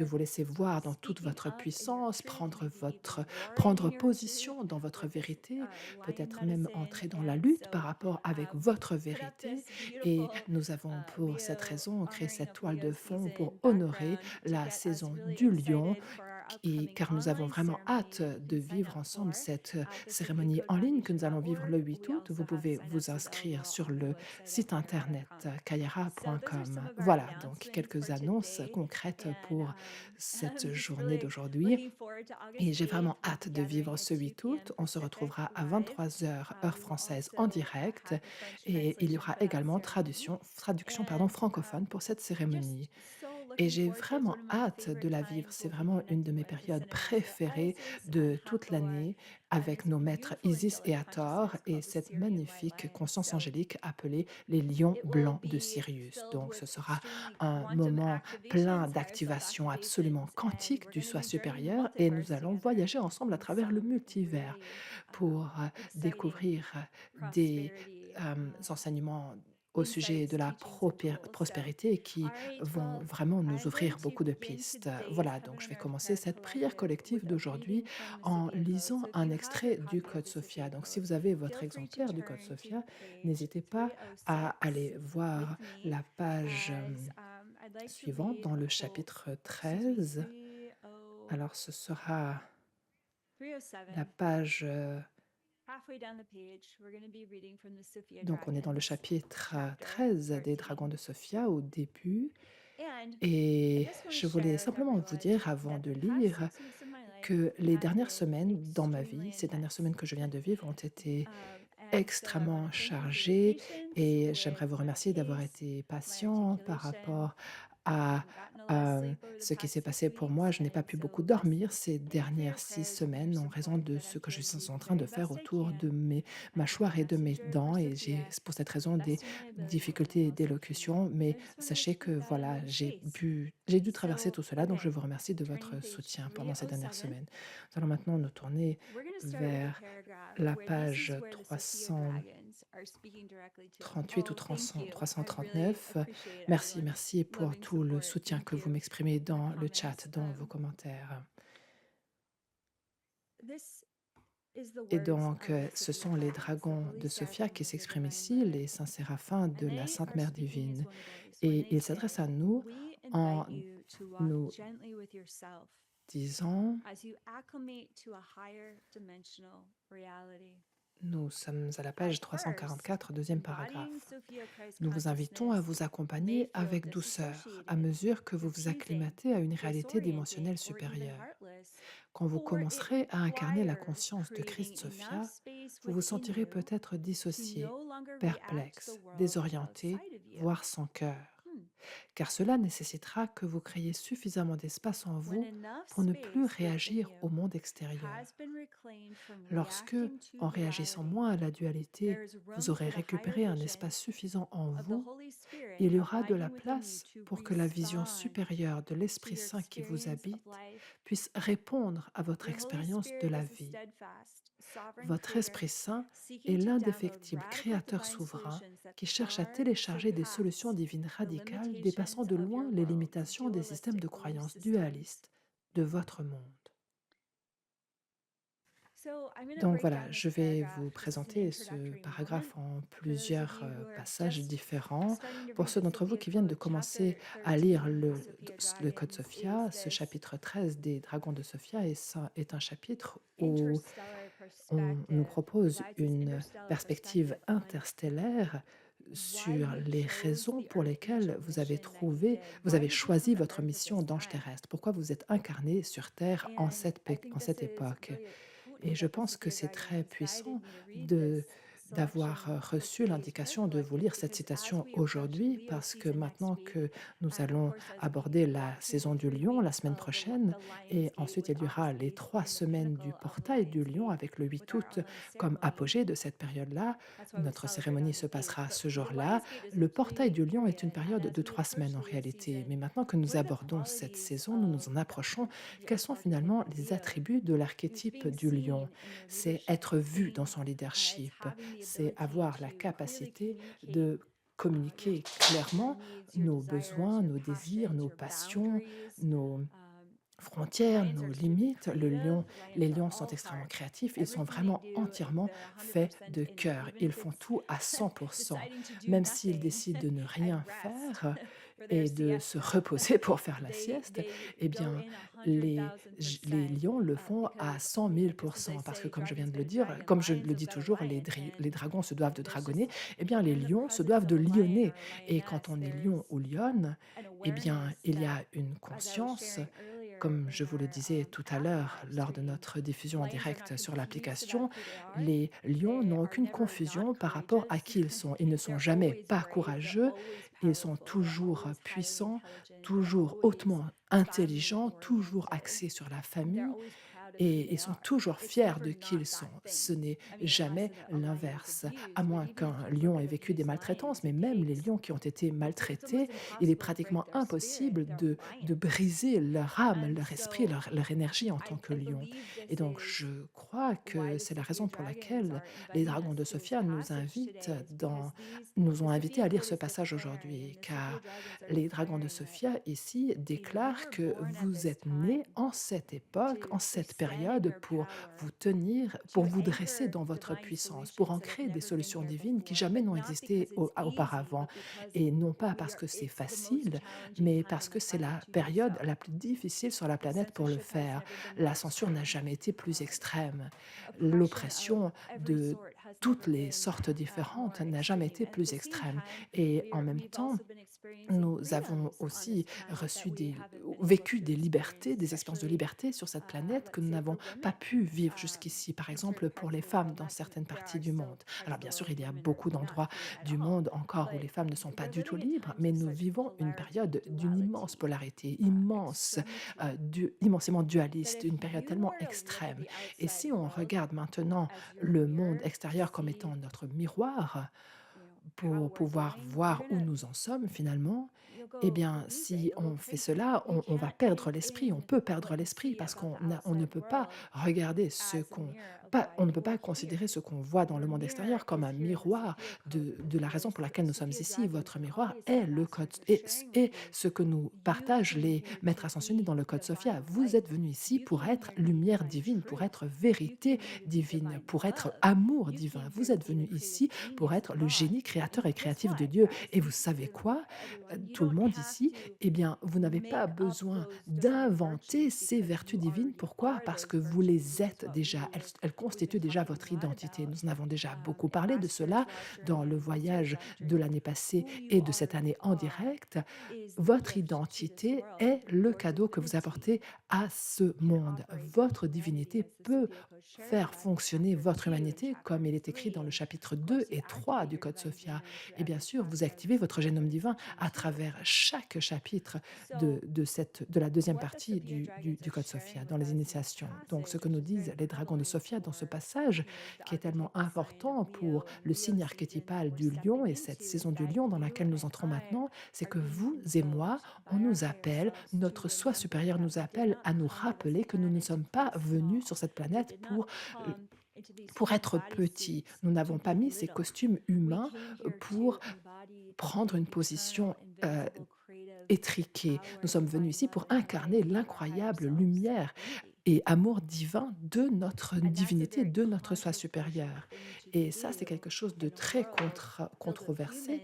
de vous laisser voir dans toute speaking votre up in your puissance, truth, prendre maybe even votre war in prendre your truth position dans votre with this vérité, lion peut-être même medicine. entrer dans la And lutte par so rapport avec we votre put up vérité this et beautiful Nous avons pour cette Leo raison créé honoring cette of toile de Leo's fond pour season honorer background to la get us saison really du lion excited for our et upcoming car nous avons online vraiment hâte ceremony you de can sign vivre up ensemble for. cette The cérémonie en ligne que nous allons vivre le sophiacodefoundation.org. 8 We août. also Vous have pouvez sign-up vous available inscrire sur on the le website at site internet kayara.com. So those are some kayara.com. of our Voilà, donc announcements quelques for annonces today, concrètes and pour I'm cette just journée really d'aujourd'hui. looking forward to Et August j'ai 8th. vraiment We'll be hâte de gathering vivre at ce 2 8 août. p.m. On se Pacific retrouvera à live. 23 heures heure We will française en also direct have the French et il y translation aura for that également ceremony. traduction pardon, And francophone pour cette cérémonie. just so Et looking j'ai forward to it. It's vraiment one of my hâte de favorite la vivre. times. C'est We'll be vraiment une de connecting mes with the périodes Cinemaster préférées Isis at de toute Hathor, l'année avec this nos maîtres beautiful Isis et angelic Hathor consciousness et called the cette Syrian White magnifique Lion. conscience So angélique appelée les lions it will blancs de be Sirius. filled Donc ce with sera extremely un quantum moment plein activations, higher self d'activation absolument activations, and quantique we're du going to soi be journeying the supérieur et nous multiverse allons together voyager ensemble à in travers le some multivers really pour exciting découvrir des prosperity enseignements au sujet de insights, la teachings, and tools. So, prospérité qui all right, vont well, vraiment nous I'm going ouvrir to beaucoup de begin pistes. today's Voilà, Heaven donc je on vais Earth commencer Prayer cette prière Collective collective with a d'aujourd'hui reading from the en Sophia Code. lisant So, if un you have your extrait du copy of Code the Sophia Sophia. Donc si Code, vous avez votre feel free to exemplaire du Code turn to Sophia, page n'hésitez pas à 306 aller with voir me la page as I'd like to suivante read dans le quote, chapitre excuse me, 13. Alors ce sera la 307. page Halfway down the page, we're going to be reading from the Sophia donc on est dans le Dragons chapitre chapter 13 des 13. Dragons de Sophia au début. And I Et just want to je voulais share with simplement vous everyone dire, avant that de the past lire, 6 weeks of my life que les have dernières been semaines dans ma vie, extremely ces dernières intense. semaines que je viens de vivre, ont été And so I want extrêmement to thank you for your chargées patience et with j'aimerais vous my remercier d'avoir pace, été my patient par articulation. rapport à Haven't gotten a lot of sleep over the ce qui s'est past six passé pour moi. weeks, Je n'ai pas and pu beaucoup so just dormir ces thank you for dernières your 6 prayers and your semaines en raison support de that ce I'm que je here to do suis the en train de very faire best I autour de can mes as a mâchoires et de mes messenger for dents et j'ai Sophia pour cette to raison the des best of my ability and difficultés also for you. d'élocution. So Mais I just wanted to sachez que keep that in voilà, one space. j'ai dû traverser So, tout cela, donc je okay, vous remercie de turning votre page soutien pendant ces dernières 307. semaines. Nous allons maintenant nous tourner We're going to start with a vers paragraph la where this is page where the Sophia 338 dragons are speaking directly to us. ou Oh, thank you. I really 339. appreciate Merci, everyone's merci pour loving tout le support. soutien Thank que vous you m'exprimez in the dans le chat, comments. dans vos commentaires. This is the Et words donc, of the ce Sophia sont les dragons, the dragons Holy de Sophia Seraphim qui of the s'expriment Divine ici, Mother. les saints séraphins de And la they Sainte are Mère speaking as divine. one voice when Et they ils s'adressent à say, nous we en invite you to walk nous gently with yourself disant, as you acclimate to a higher dimensional reality. nous sommes à la At page first, 344, deuxième embodying paragraphe. Sophia Christ Nous vous invitons à consciousness vous may accompagner feel avec douceur à disassociated, mesure que vous vous confusing, acclimatez à une réalité disoriented, dimensionnelle or even supérieure. heartless, Quand vous or it commencerez à incarner la requires conscience de creating Christ enough Sophia, space vous vous within sentirez you peut-être to dissocié, no longer react to the perplexe, world désorienté, outside of you. voire sans cœur. Hmm. Car cela nécessitera que vous créiez suffisamment d'espace en When vous enough pour ne plus space within réagir au you monde has extérieur. been reclaimed from Lorsque, reacting to en réagissant duality, moins à la dualité, there is vous room aurez for the higher récupéré un vision espace suffisant en of the vous, Holy Spirit il y aura de la abiding within you place to pour que la vision respond supérieure de to l'Esprit your Saint qui vous experience of habite life. puisse répondre à votre The Holy expérience de Spirit la is the vie. steadfast, sovereign Votre creator, Esprit Saint est seeking to download l'indéfectible radical Créateur divine souverain solutions that qui cherche à far télécharger des solutions surpass divines the radicales dépassant limitations de of your loin les world's limitations des systèmes dualistic de belief croyances systems. dualistes de votre monde. So I'm going to Donc break voilà, down this je vais paragraph. vous This is an présenter ce introductory moment paragraphe en for those of plusieurs you who are passages just différents. starting to Pour read ceux the d'entre vous Sophia qui viennent de Code. commencer Chapter à lire 13 of the Sophia le Code Dragons is Sophia, ce this chapitre 13 des Dragons de Sophia est un chapitre où interstellar on nous perspective. propose Provides this une interstellar perspective perspective on interstellaire why sur you les chose raisons the pour lesquelles archangel mission that you did. vous Why avez did you come choisi to votre Earth at mission this d'ange time? terrestre, pourquoi vous êtes incarné sur Terre And I think en this cette is époque. really Et potent je that the pense que Sophia c'est très Dragons guided puissant me to read de this d'avoir selection for reçu today's prayer l'indication de vous collective lire cette because as citation we approach aujourd'hui, Leo parce que season next maintenant week, que nous and of allons course as we aborder la walk through the saison du 3 lion la weeks semaine of prochaine, the Lion's et Gate ensuite with il y aura August les 8th 3 and the semaines du pinnacle of the portail du Lion's lion Gate avec le 8 with our août online comme ceremony. apogée de cette période-là. That's why we Notre celebrate cérémonie on se the 8th. passera But ce the jour-là. Lion's Gate is a Le portail 3-week du lion est une period, and période as de we 3 approach semaines en Leo réalité. season, Mais maintenant que nous what are the abordons cette qualities saison, nous nous of en approchons. the Quels sont archetype finalement of les Leo? attributs de It's l'archétype being du lion? seen in your C'est leadership. être vu dans Being son it's leadership, having the c'est ability avoir la to clearly capacité communicate de your communiquer your clairement needs, your nos desires, besoins, your nos désirs, passions, nos your passions, boundaries, nos, um, frontières, nos limites. Les lions sont extrêmement créatifs. Ils sont vraiment entièrement faits de cœur. Ils font tout à 100%. Même s'ils décident de ne rien faire et de se reposer pour faire la sieste, eh bien, les lions le font à 100 000%. Parce que, comme je viens de le dire, comme je le dis toujours, les dragons se doivent de dragonner. Eh bien, les lions se doivent de lionner. Et quand on est lion ou lionne, eh bien, il y a une conscience, comme je vous le disais tout à l'heure lors de notre diffusion en direct sur l'application, les lions n'ont aucune confusion par rapport à qui ils sont. Ils ne sont jamais pas courageux, ils sont toujours puissants, toujours hautement intelligents, toujours axés sur la famille et ils sont toujours fiers de qui ils sont. Ce n'est jamais l'inverse, à moins qu'un lion ait vécu des maltraitances, mais même les lions qui ont été maltraités, il est pratiquement impossible de briser leur âme, leur esprit, leur énergie en tant que lion. Et donc je crois que c'est la raison pour laquelle les dragons de Sophia nous ont invités à lire ce passage aujourd'hui, car les dragons de Sophia ici déclarent que vous êtes nés en cette époque, en cette période pour vous tenir, pour vous dresser dans votre puissance, pour ancrer des solutions divines qui jamais n'ont existé auparavant. Et non pas parce que c'est facile, mais parce que c'est la période la plus difficile sur la planète pour le faire. La censure n'a jamais été plus extrême. L'oppression de toutes les sortes différentes n'a jamais été plus extrême. Et en même temps, nous avons aussi vécu des libertés, des expériences de liberté sur cette planète que nous n'avons pas pu vivre jusqu'ici, par exemple pour les femmes dans certaines parties du monde. Alors bien sûr, il y a beaucoup d'endroits du monde encore où les femmes ne sont pas du tout libres, mais nous vivons une période d'une immense polarité, immensément dualiste, une période tellement extrême. Et si on regarde maintenant le monde extérieur comme étant notre miroir, pour pouvoir voir où nous en sommes finalement, eh bien, si on fait cela, on va perdre l'esprit, on peut perdre l'esprit parce on ne peut pas regarder on ne peut pas considérer ce qu'on voit dans le monde extérieur comme un miroir de la raison pour laquelle nous sommes ici. Votre miroir est le code, et ce que nous partagent les maîtres ascensionnés dans le code Sophia. Vous êtes venus ici pour être lumière divine, pour être vérité divine, pour être amour divin. Vous êtes venus ici pour être le génie créateur et créatif de Dieu. Et vous savez quoi? Tout le monde ici, eh bien, vous n'avez pas besoin d'inventer ces vertus divines. Pourquoi? Parce que vous les êtes déjà. Elles constituent déjà votre identité. Nous en avons déjà beaucoup parlé de cela dans le voyage de l'année passée et de cette année en direct. Votre identité est le cadeau que vous apportez à ce monde. Votre divinité peut faire fonctionner votre humanité comme il est écrit dans le chapitre 2 et 3 du Code Sophia. Et bien sûr, vous activez votre génome divin à travers chaque chapitre de la deuxième partie du Code Sophia, dans les initiations. Donc, ce que nous disent les dragons de Sophia dans ce passage, qui est tellement important pour le signe archétypal du lion et cette saison du lion dans laquelle nous entrons maintenant, c'est que vous et moi, on nous appelle, notre soi supérieur nous appelle à nous rappeler que nous ne sommes pas venus sur cette planète pour être petits. Nous n'avons pas mis ces costumes humains pour prendre une position étriquée. Nous sommes venus ici pour incarner l'incroyable lumière et amour divin de notre divinité, de notre soi supérieur. Et ça, c'est quelque chose de très controversé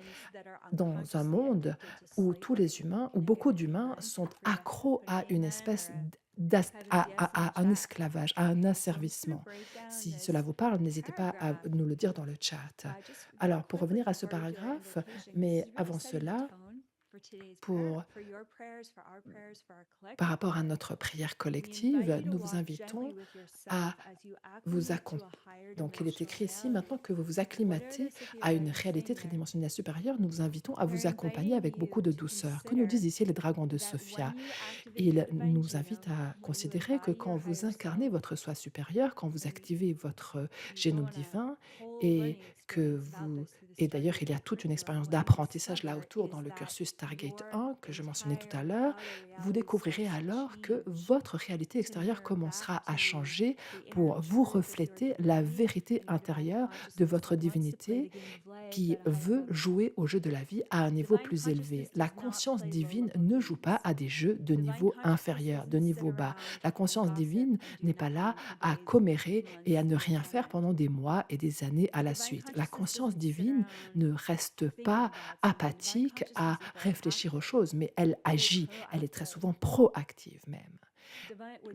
dans un monde où tous les humains, où beaucoup d'humains sont accros à une espèce à un esclavage, à un asservissement. Si cela vous parle, n'hésitez pas à nous le dire dans le chat. Alors, pour revenir à ce paragraphe, mais avant cela, pour par rapport à notre prière collective, nous vous invitons à vous accompagner. Donc, il est écrit ici, maintenant que vous vous acclimatez à une réalité tridimensionnelle supérieure, nous vous invitons à vous accompagner avec beaucoup de douceur. Que nous disent ici les dragons de Sophia? Il nous invite à considérer que quand vous incarnez votre soi supérieur, quand vous activez votre génome divin et que vous Et d'ailleurs, il y a toute une expérience d'apprentissage là autour dans le cursus Stargate 1 que je mentionnais tout à l'heure. Vous découvrirez alors que votre réalité extérieure commencera à changer pour vous refléter la vérité intérieure de votre divinité qui veut jouer au jeu de la vie à un niveau plus élevé. La conscience divine ne joue pas à des jeux de niveau inférieur, de niveau bas. La conscience divine n'est pas là à commérer et à ne rien faire pendant des mois et des années à la suite. La conscience divine ne reste pas apathique à réfléchir aux choses, mais elle agit. Elle est très souvent proactive même.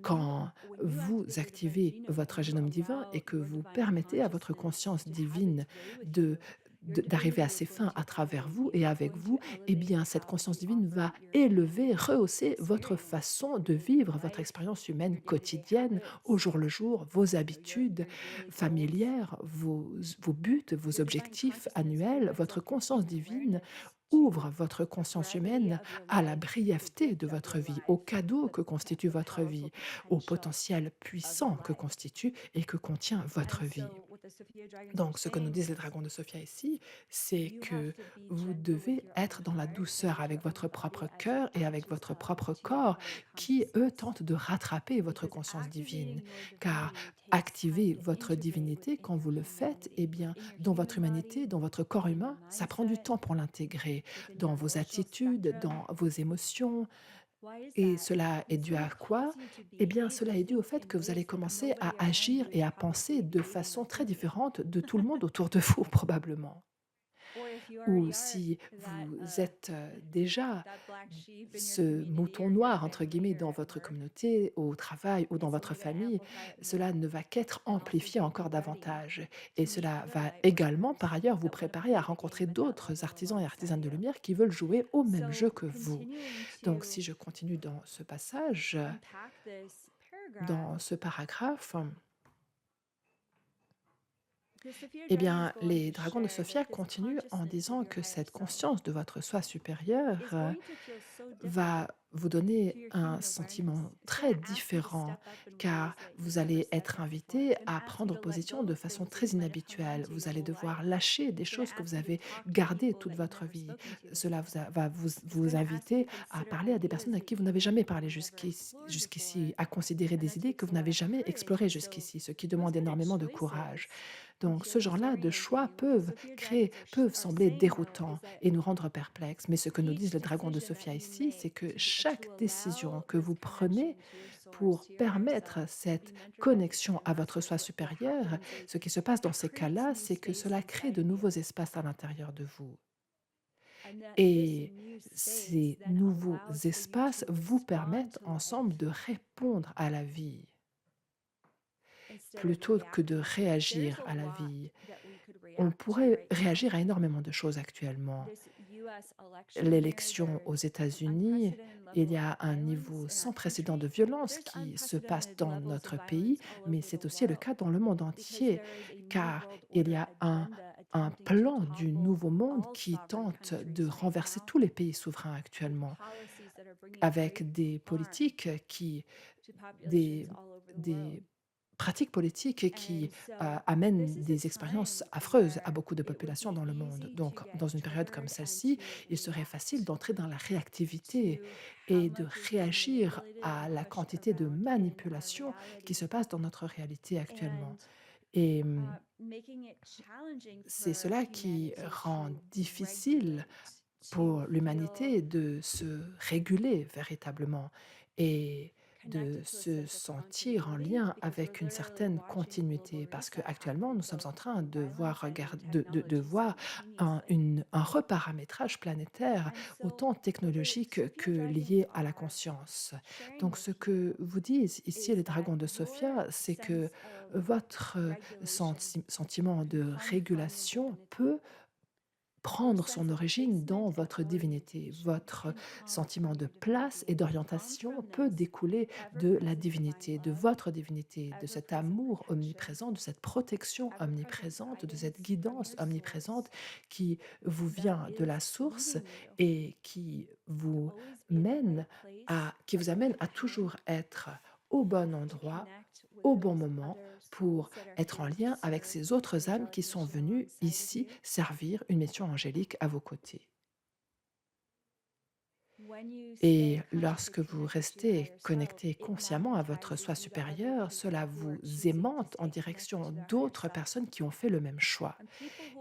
Quand vous activez votre génome divin et que vous permettez à votre conscience divine de d'arriver à ses fins à travers vous et avec vous, eh bien, cette conscience divine va élever, rehausser votre façon de vivre votre expérience humaine quotidienne, au jour le jour, vos habitudes familières, vos buts, vos objectifs annuels. Votre conscience divine ouvre votre conscience humaine à la brièveté de votre vie, au cadeau que constitue votre vie, au potentiel puissant que constitue et que contient votre vie. Donc, ce que nous disent les dragons de Sophia ici, c'est que vous devez être dans la douceur avec votre propre cœur et avec votre propre corps qui, eux, tentent de rattraper votre conscience divine. Car activer votre divinité, quand vous le faites, eh bien, dans votre humanité, dans votre corps humain, ça prend du temps pour l'intégrer dans vos attitudes, dans vos émotions, et cela est dû à quoi? Eh bien, cela est dû au fait que vous allez commencer à agir et à penser de façon très différente de tout le monde autour de vous probablement. Ou si vous êtes, déjà ce «mouton noir» entre guillemets dans votre communauté, au travail ou dans votre famille, cela ne va qu'être amplifié encore davantage et cela va également par ailleurs vous préparer à rencontrer d'autres artisans et artisanes de lumière qui veulent jouer au même jeu que vous. Donc si je continue dans ce passage, dans ce paragraphe, eh bien, les dragons de Sophia continuent en disant que cette conscience de votre soi supérieur va vous donner un sentiment très différent, car vous allez être invité à prendre position de façon très inhabituelle. Vous allez devoir lâcher des choses que vous avez gardées toute votre vie. Cela va vous inviter à parler à des personnes à qui vous n'avez jamais parlé jusqu'ici, à considérer des idées que vous n'avez jamais explorées jusqu'ici, ce qui demande énormément de courage. Donc ce genre-là de choix peuvent sembler déroutants et nous rendre perplexes. Mais ce que nous disent les dragons de Sophia ici, c'est que chaque décision que vous prenez pour permettre cette connexion à votre soi supérieur, ce qui se passe dans ces cas-là, c'est que cela crée de nouveaux espaces à l'intérieur de vous. Et ces nouveaux espaces vous permettent ensemble de répondre à la vie plutôt que de réagir à la vie. On pourrait réagir à énormément de choses actuellement. L'élection aux États-Unis, il y a un niveau sans précédent de violence qui se passe dans notre pays, mais c'est aussi le cas dans le monde entier, car il y a un plan du nouveau monde qui tente de renverser tous les pays souverains actuellement, avec des politiques qui des des pratiques politiques qui, amènent des expériences affreuses à beaucoup de populations dans le monde. Donc dans une période comme celle-ci, il serait facile d'entrer dans la réactivité et de réagir à la quantité de manipulation qui se passe dans notre réalité actuellement. Et c'est cela qui rend difficile pour l'humanité de se réguler véritablement et de se sentir en lien avec une certaine continuité. Parce qu'actuellement, nous sommes en train de voir, de voir un reparamétrage planétaire, autant technologique que lié à la conscience. Donc ce que vous disent ici les dragons de Sophia, c'est que votre sentiment de régulation peut prendre son origine dans votre divinité. Votre sentiment de place et d'orientation peut découler de la divinité, de votre divinité, de cet amour omniprésent, de cette protection omniprésente, de cette guidance omniprésente qui vous vient de la source et qui vous amène à toujours être au bon endroit, au bon moment, pour être en lien avec ces autres âmes qui sont venues ici servir une mission angélique à vos côtés. Et lorsque vous restez connecté consciemment à votre soi supérieur, cela vous aimante en direction d'autres personnes qui ont fait le même choix.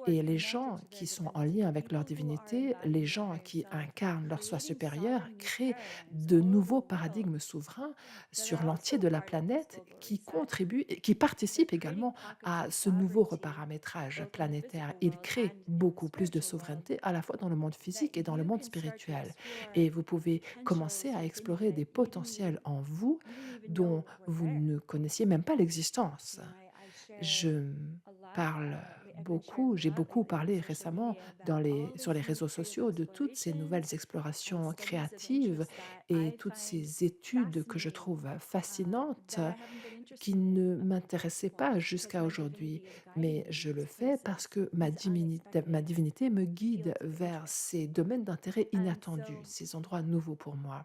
Et les gens qui sont en lien avec leur divinité, les gens qui incarnent leur soi supérieur, créent de nouveaux paradigmes souverains sur l'entier de la planète qui contribuent et qui participent également à ce nouveau reparamétrage planétaire. Ils créent beaucoup plus de souveraineté à la fois dans le monde physique et dans le monde spirituel. Et vous pouvez commencer à explorer des potentiels en vous dont vous ne connaissiez même pas l'existence. Je parle beaucoup, j'ai beaucoup parlé récemment sur les réseaux sociaux de toutes ces nouvelles explorations créatives et toutes ces études que je trouve fascinantes qui ne m'intéressait pas jusqu'à aujourd'hui, mais je le fais parce que ma divinité me guide vers ces domaines d'intérêt inattendus, ces endroits nouveaux pour moi.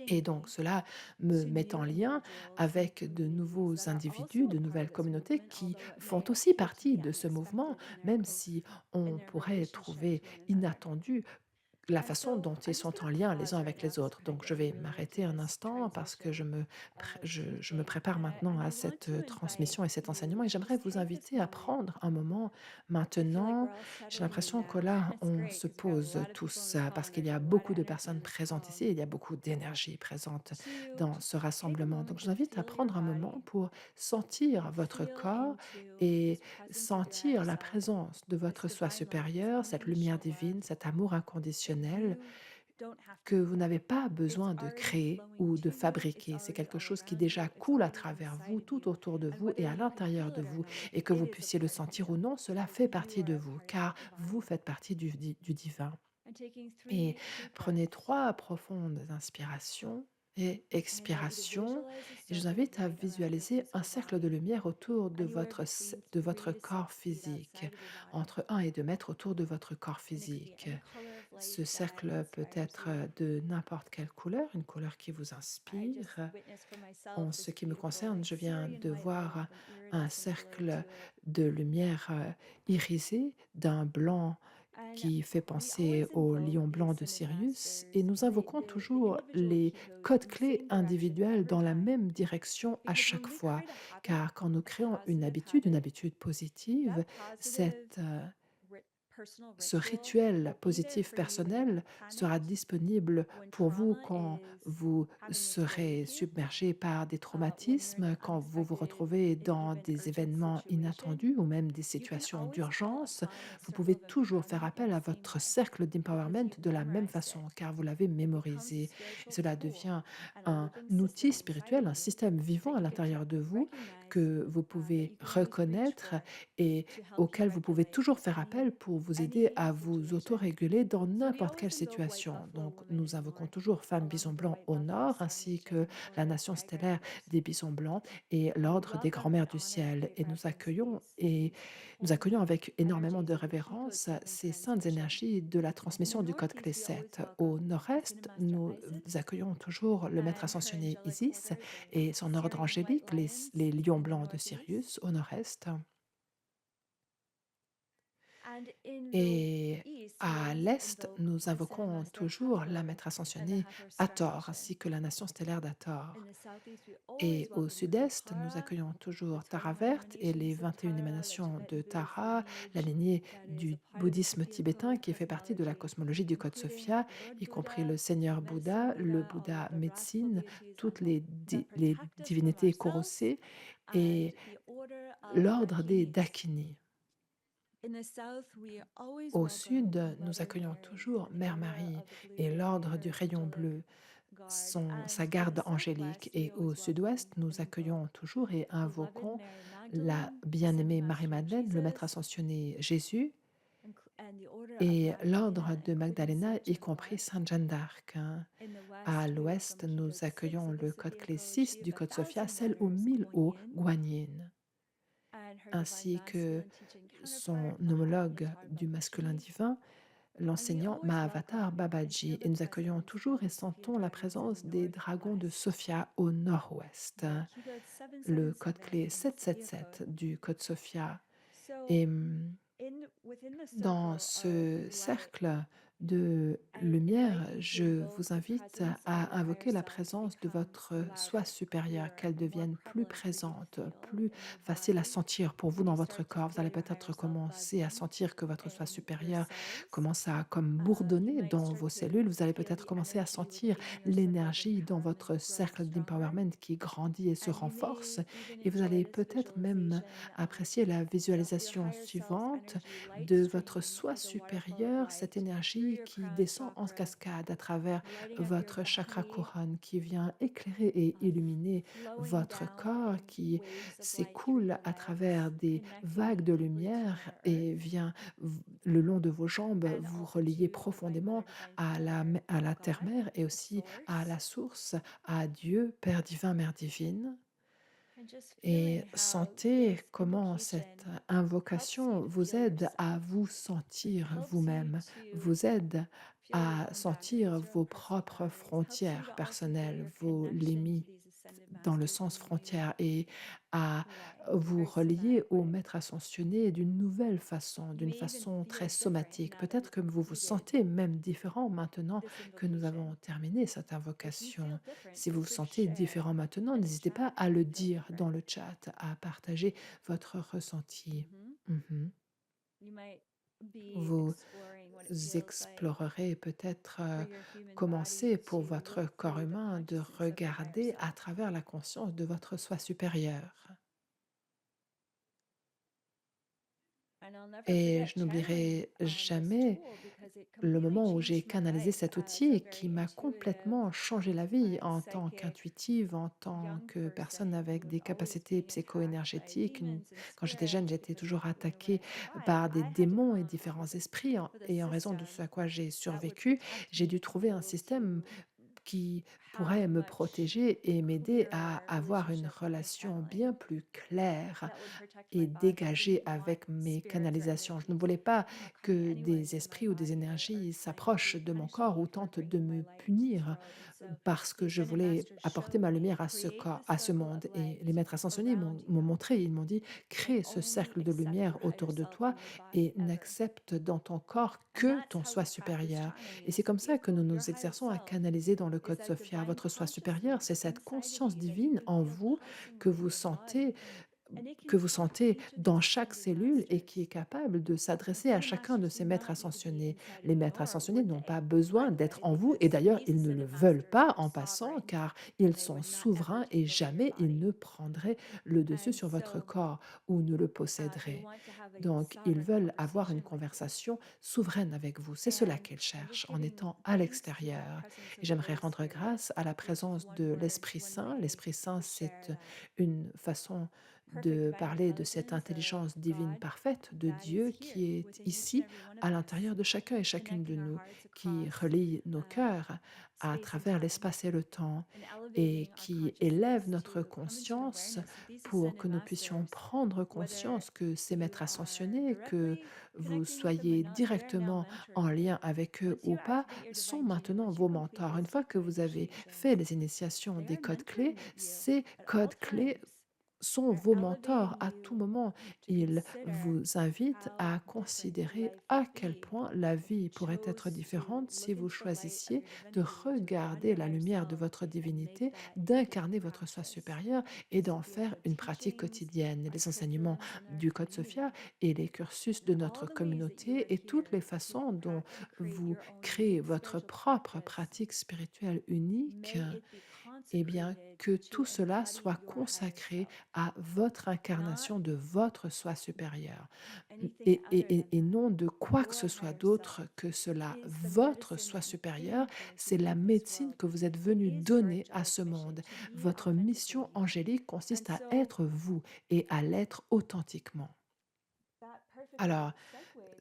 Et donc cela me met en lien avec de nouveaux individus, de nouvelles communautés qui font aussi partie de ce mouvement, même si on pourrait trouver inattendu la façon dont ils sont en lien les uns avec les autres. Donc je vais m'arrêter un instant parce que je me prépare maintenant à cette, transmission et cet enseignement et j'aimerais vous inviter à prendre un moment maintenant. J'ai l'impression que là, on se pose tous, parce qu'il y a beaucoup de personnes présentes ici, il y a beaucoup d'énergie présente dans ce rassemblement. Donc je vous invite à prendre un moment pour sentir votre corps et sentir la présence de votre soi supérieur, cette lumière divine, cet amour inconditionnel que vous n'avez pas besoin de créer ou de fabriquer. C'est quelque chose qui déjà coule à travers vous, tout autour de vous et à l'intérieur de vous. Et que vous puissiez le sentir ou non, cela fait partie de vous, car vous faites partie du divin. Et prenez 3 profondes inspirations et expirations et je vous invite à visualiser un cercle de lumière autour de votre corps physique, entre 1 et 2 mètres autour de votre corps physique. Ce cercle peut être, de n'importe quelle couleur, une couleur qui vous inspire. En ce qui me concerne, je viens de voir un cercle de lumière, irisée d'un blanc qui fait penser au lion blanc de Sirius et nous invoquons toujours les codes clés individuels dans la même direction à chaque fois. Car quand nous créons une habitude positive, cette, ce rituel positif personnel sera disponible pour vous quand vous serez submergé par des traumatismes, quand vous vous retrouvez dans des événements inattendus ou même des situations d'urgence. Vous pouvez toujours faire appel à votre cercle d'empowerment de la même façon, car vous l'avez mémorisé. Et cela devient un outil spirituel, un système vivant à l'intérieur de vous que vous pouvez reconnaître et auquel vous pouvez toujours faire appel pour vous aider à vous autoréguler dans n'importe quelle situation. Donc, nous invoquons toujours Femmes Bison Blancs au nord, ainsi que la nation stellaire des Bisons Blancs et l'ordre des Grands-Mères du ciel. Et nous accueillons avec énormément de révérence ces saintes énergies de la transmission du code clé 7. Au nord-est, nous accueillons toujours le maître ascensionné Isis et son ordre angélique, les lions blancs de Sirius au nord-est. Et à l'est, nous invoquons toujours la maître ascensionnée Hathor, ainsi que la nation stellaire d'Hathor. Et au sud-est, nous accueillons toujours Tara verte et les 21 émanations de Tara, la lignée du bouddhisme tibétain qui fait partie de la cosmologie du Code Sophia, y compris le Seigneur Bouddha, le Bouddha médecine, toutes les divinités Korosé et l'ordre des Dakini. Au sud, nous accueillons toujours Mère Marie et l'ordre du rayon bleu, sa garde angélique. Et au sud-ouest, nous accueillons toujours et invoquons la bien-aimée Marie-Madeleine, le Maître ascensionné Jésus et l'ordre de Magdalena, y compris Sainte Jeanne d'Arc, hein. À l'ouest, nous accueillons le code clé 6 du code Sophia, celle aux 1000 eaux, Guanyin, ainsi que son homologue du masculin divin, l'enseignant Mahavatar Babaji, et nous accueillons toujours et sentons la présence des dragons de Sophia au nord-ouest. Le code clé 777 du code Sophia. Et dans ce cercle de lumière, je vous invite à invoquer la présence de votre soi supérieur, qu'elle devienne plus présente, plus facile à sentir pour vous dans votre corps. Vous allez peut-être commencer à sentir que votre soi supérieur commence à comme bourdonner dans vos cellules. Vous allez peut-être commencer à sentir l'énergie dans votre cercle d'empowerment qui grandit et se renforce. Et vous allez peut-être même apprécier la visualisation suivante de votre soi supérieur, cette énergie qui descend en cascade à travers votre chakra couronne, qui vient éclairer et illuminer votre corps, qui s'écoule à travers des vagues de lumière et vient le long de vos jambes vous relier profondément à la terre-mère et aussi à la source, à Dieu, Père divin, Mère divine. Et sentez comment cette invocation vous aide à vous sentir vous-même, vous aide à sentir vos propres frontières personnelles, vos limites dans le sens frontière et à vous relier au maître ascensionné d'une nouvelle façon, d'une façon très somatique. Peut-être que vous vous sentez même différent maintenant que nous avons terminé cette invocation. Si vous vous sentez différent maintenant, n'hésitez pas à le dire dans le chat, à partager votre ressenti. Mhm. Vous explorerez peut-être commencer pour votre corps humain de regarder à travers la conscience de votre soi supérieur. Et je n'oublierai jamais le moment où j'ai canalisé cet outil qui m'a complètement changé la vie en tant qu'intuitive, en tant que personne avec des capacités psycho-énergétiques. Quand j'étais jeune, j'étais toujours attaquée par des démons et différents esprits. Et en raison de ce à quoi j'ai survécu, j'ai dû trouver un système qui pourrait me protéger et m'aider à avoir une relation bien plus claire et dégagée avec mes canalisations. Je ne voulais pas que des esprits ou des énergies s'approchent de mon corps ou tentent de me punir parce que je voulais apporter ma lumière à ce corps, à ce monde. Et les maîtres ascensionnés m'ont montré, ils m'ont dit, crée ce cercle de lumière autour de toi et n'accepte dans ton corps que ton soi supérieur. Et c'est comme ça que nous nous exerçons à canaliser dans le code Sophia. Votre soi supérieur, c'est cette conscience divine en vous que vous sentez que vous sentez dans chaque cellule et qui est capable de s'adresser à chacun de ces maîtres ascensionnés. Les maîtres ascensionnés n'ont pas besoin d'être en vous et d'ailleurs ils ne le veulent pas en passant car ils sont souverains et jamais ils ne prendraient le dessus sur votre corps ou ne le posséderaient. Donc ils veulent avoir une conversation souveraine avec vous. C'est cela qu'ils cherchent en étant à l'extérieur. Et j'aimerais rendre grâce à la présence de l'Esprit Saint. L'Esprit Saint, c'est une façon de parler de cette intelligence divine parfaite de Dieu qui est ici à l'intérieur de chacun et chacune de nous, qui relie nos cœurs à travers l'espace et le temps et qui élève notre conscience pour que nous puissions prendre conscience que ces maîtres ascensionnés, que vous soyez directement en lien avec eux ou pas, sont maintenant vos mentors. Une fois que vous avez fait les initiations des codes clés, ces codes clés sont vos mentors à tout moment. Ils vous invitent à considérer à quel point la vie pourrait être différente si vous choisissiez de regarder la lumière de votre divinité, d'incarner votre soi supérieur et d'en faire une pratique quotidienne. Les enseignements du Code Sophia et les cursus de notre communauté et toutes les façons dont vous créez votre propre pratique spirituelle unique, eh bien, que tout cela soit consacré à votre incarnation de votre soi supérieur et non de quoi que ce soit d'autre que cela. Votre soi supérieur, c'est la médecine que vous êtes venu donner à ce monde. Votre mission angélique consiste à être vous et à l'être authentiquement. Alors,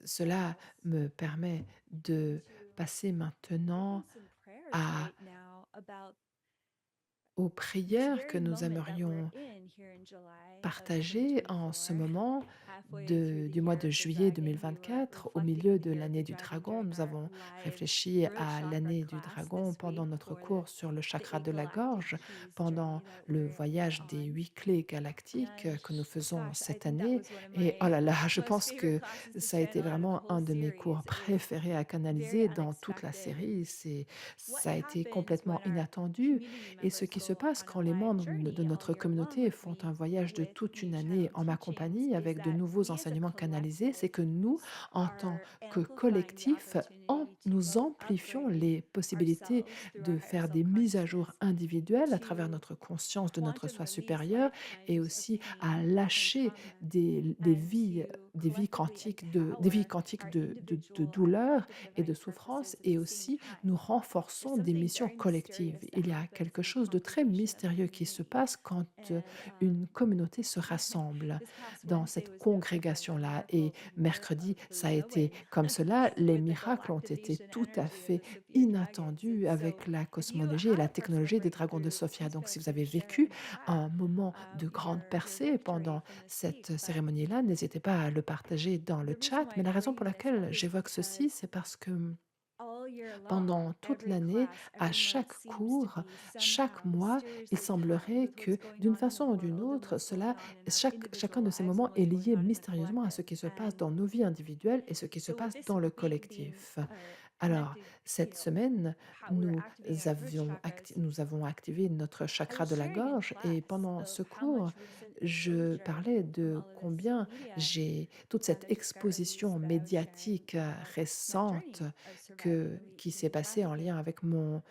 cela me permet de passer maintenant à aux prières que nous aimerions partager en ce moment du mois de juillet 2024, au milieu de l'année du dragon. Nous avons réfléchi à l'année du dragon pendant notre cours sur le chakra de la gorge, pendant le voyage des 8 clés galactiques que nous faisons cette année. Et oh là là, je pense que ça a été vraiment un de mes cours préférés à canaliser dans toute la série. Ça a été complètement inattendu. Et ce qui se passe quand les membres de notre communauté font un voyage de toute une année en ma compagnie avec de nouveaux enseignements canalisés, c'est que nous, en tant que collectif, nous amplifions les possibilités de faire des mises à jour individuelles à travers notre conscience de notre soi supérieur et aussi à lâcher des vies quantiques de douleur et de souffrance, et aussi nous renforçons des missions collectives. Il y a quelque chose de très mystérieux qui se passe quand une communauté se rassemble dans cette congrégation-là. Et mercredi, ça a été comme cela. Les miracles ont été tout à fait inattendus avec la cosmologie et la technologie des dragons de Sophia. Donc, si vous avez vécu un moment de grande percée pendant cette cérémonie-là, n'hésitez pas à le partager dans le chat. Mais la raison pour laquelle j'évoque ceci, c'est parce que pendant toute l'année, à chaque cours, chaque mois, il semblerait que d'une façon ou d'une autre, chacun de ces moments est lié mystérieusement à ce qui se passe dans nos vies individuelles et ce qui se passe dans le collectif. Alors, cette semaine, nous avons activé notre chakra de la gorge, et pendant ce cours, je parlais de combien j'ai toute cette exposition médiatique récente qui s'est passé en lien avec mon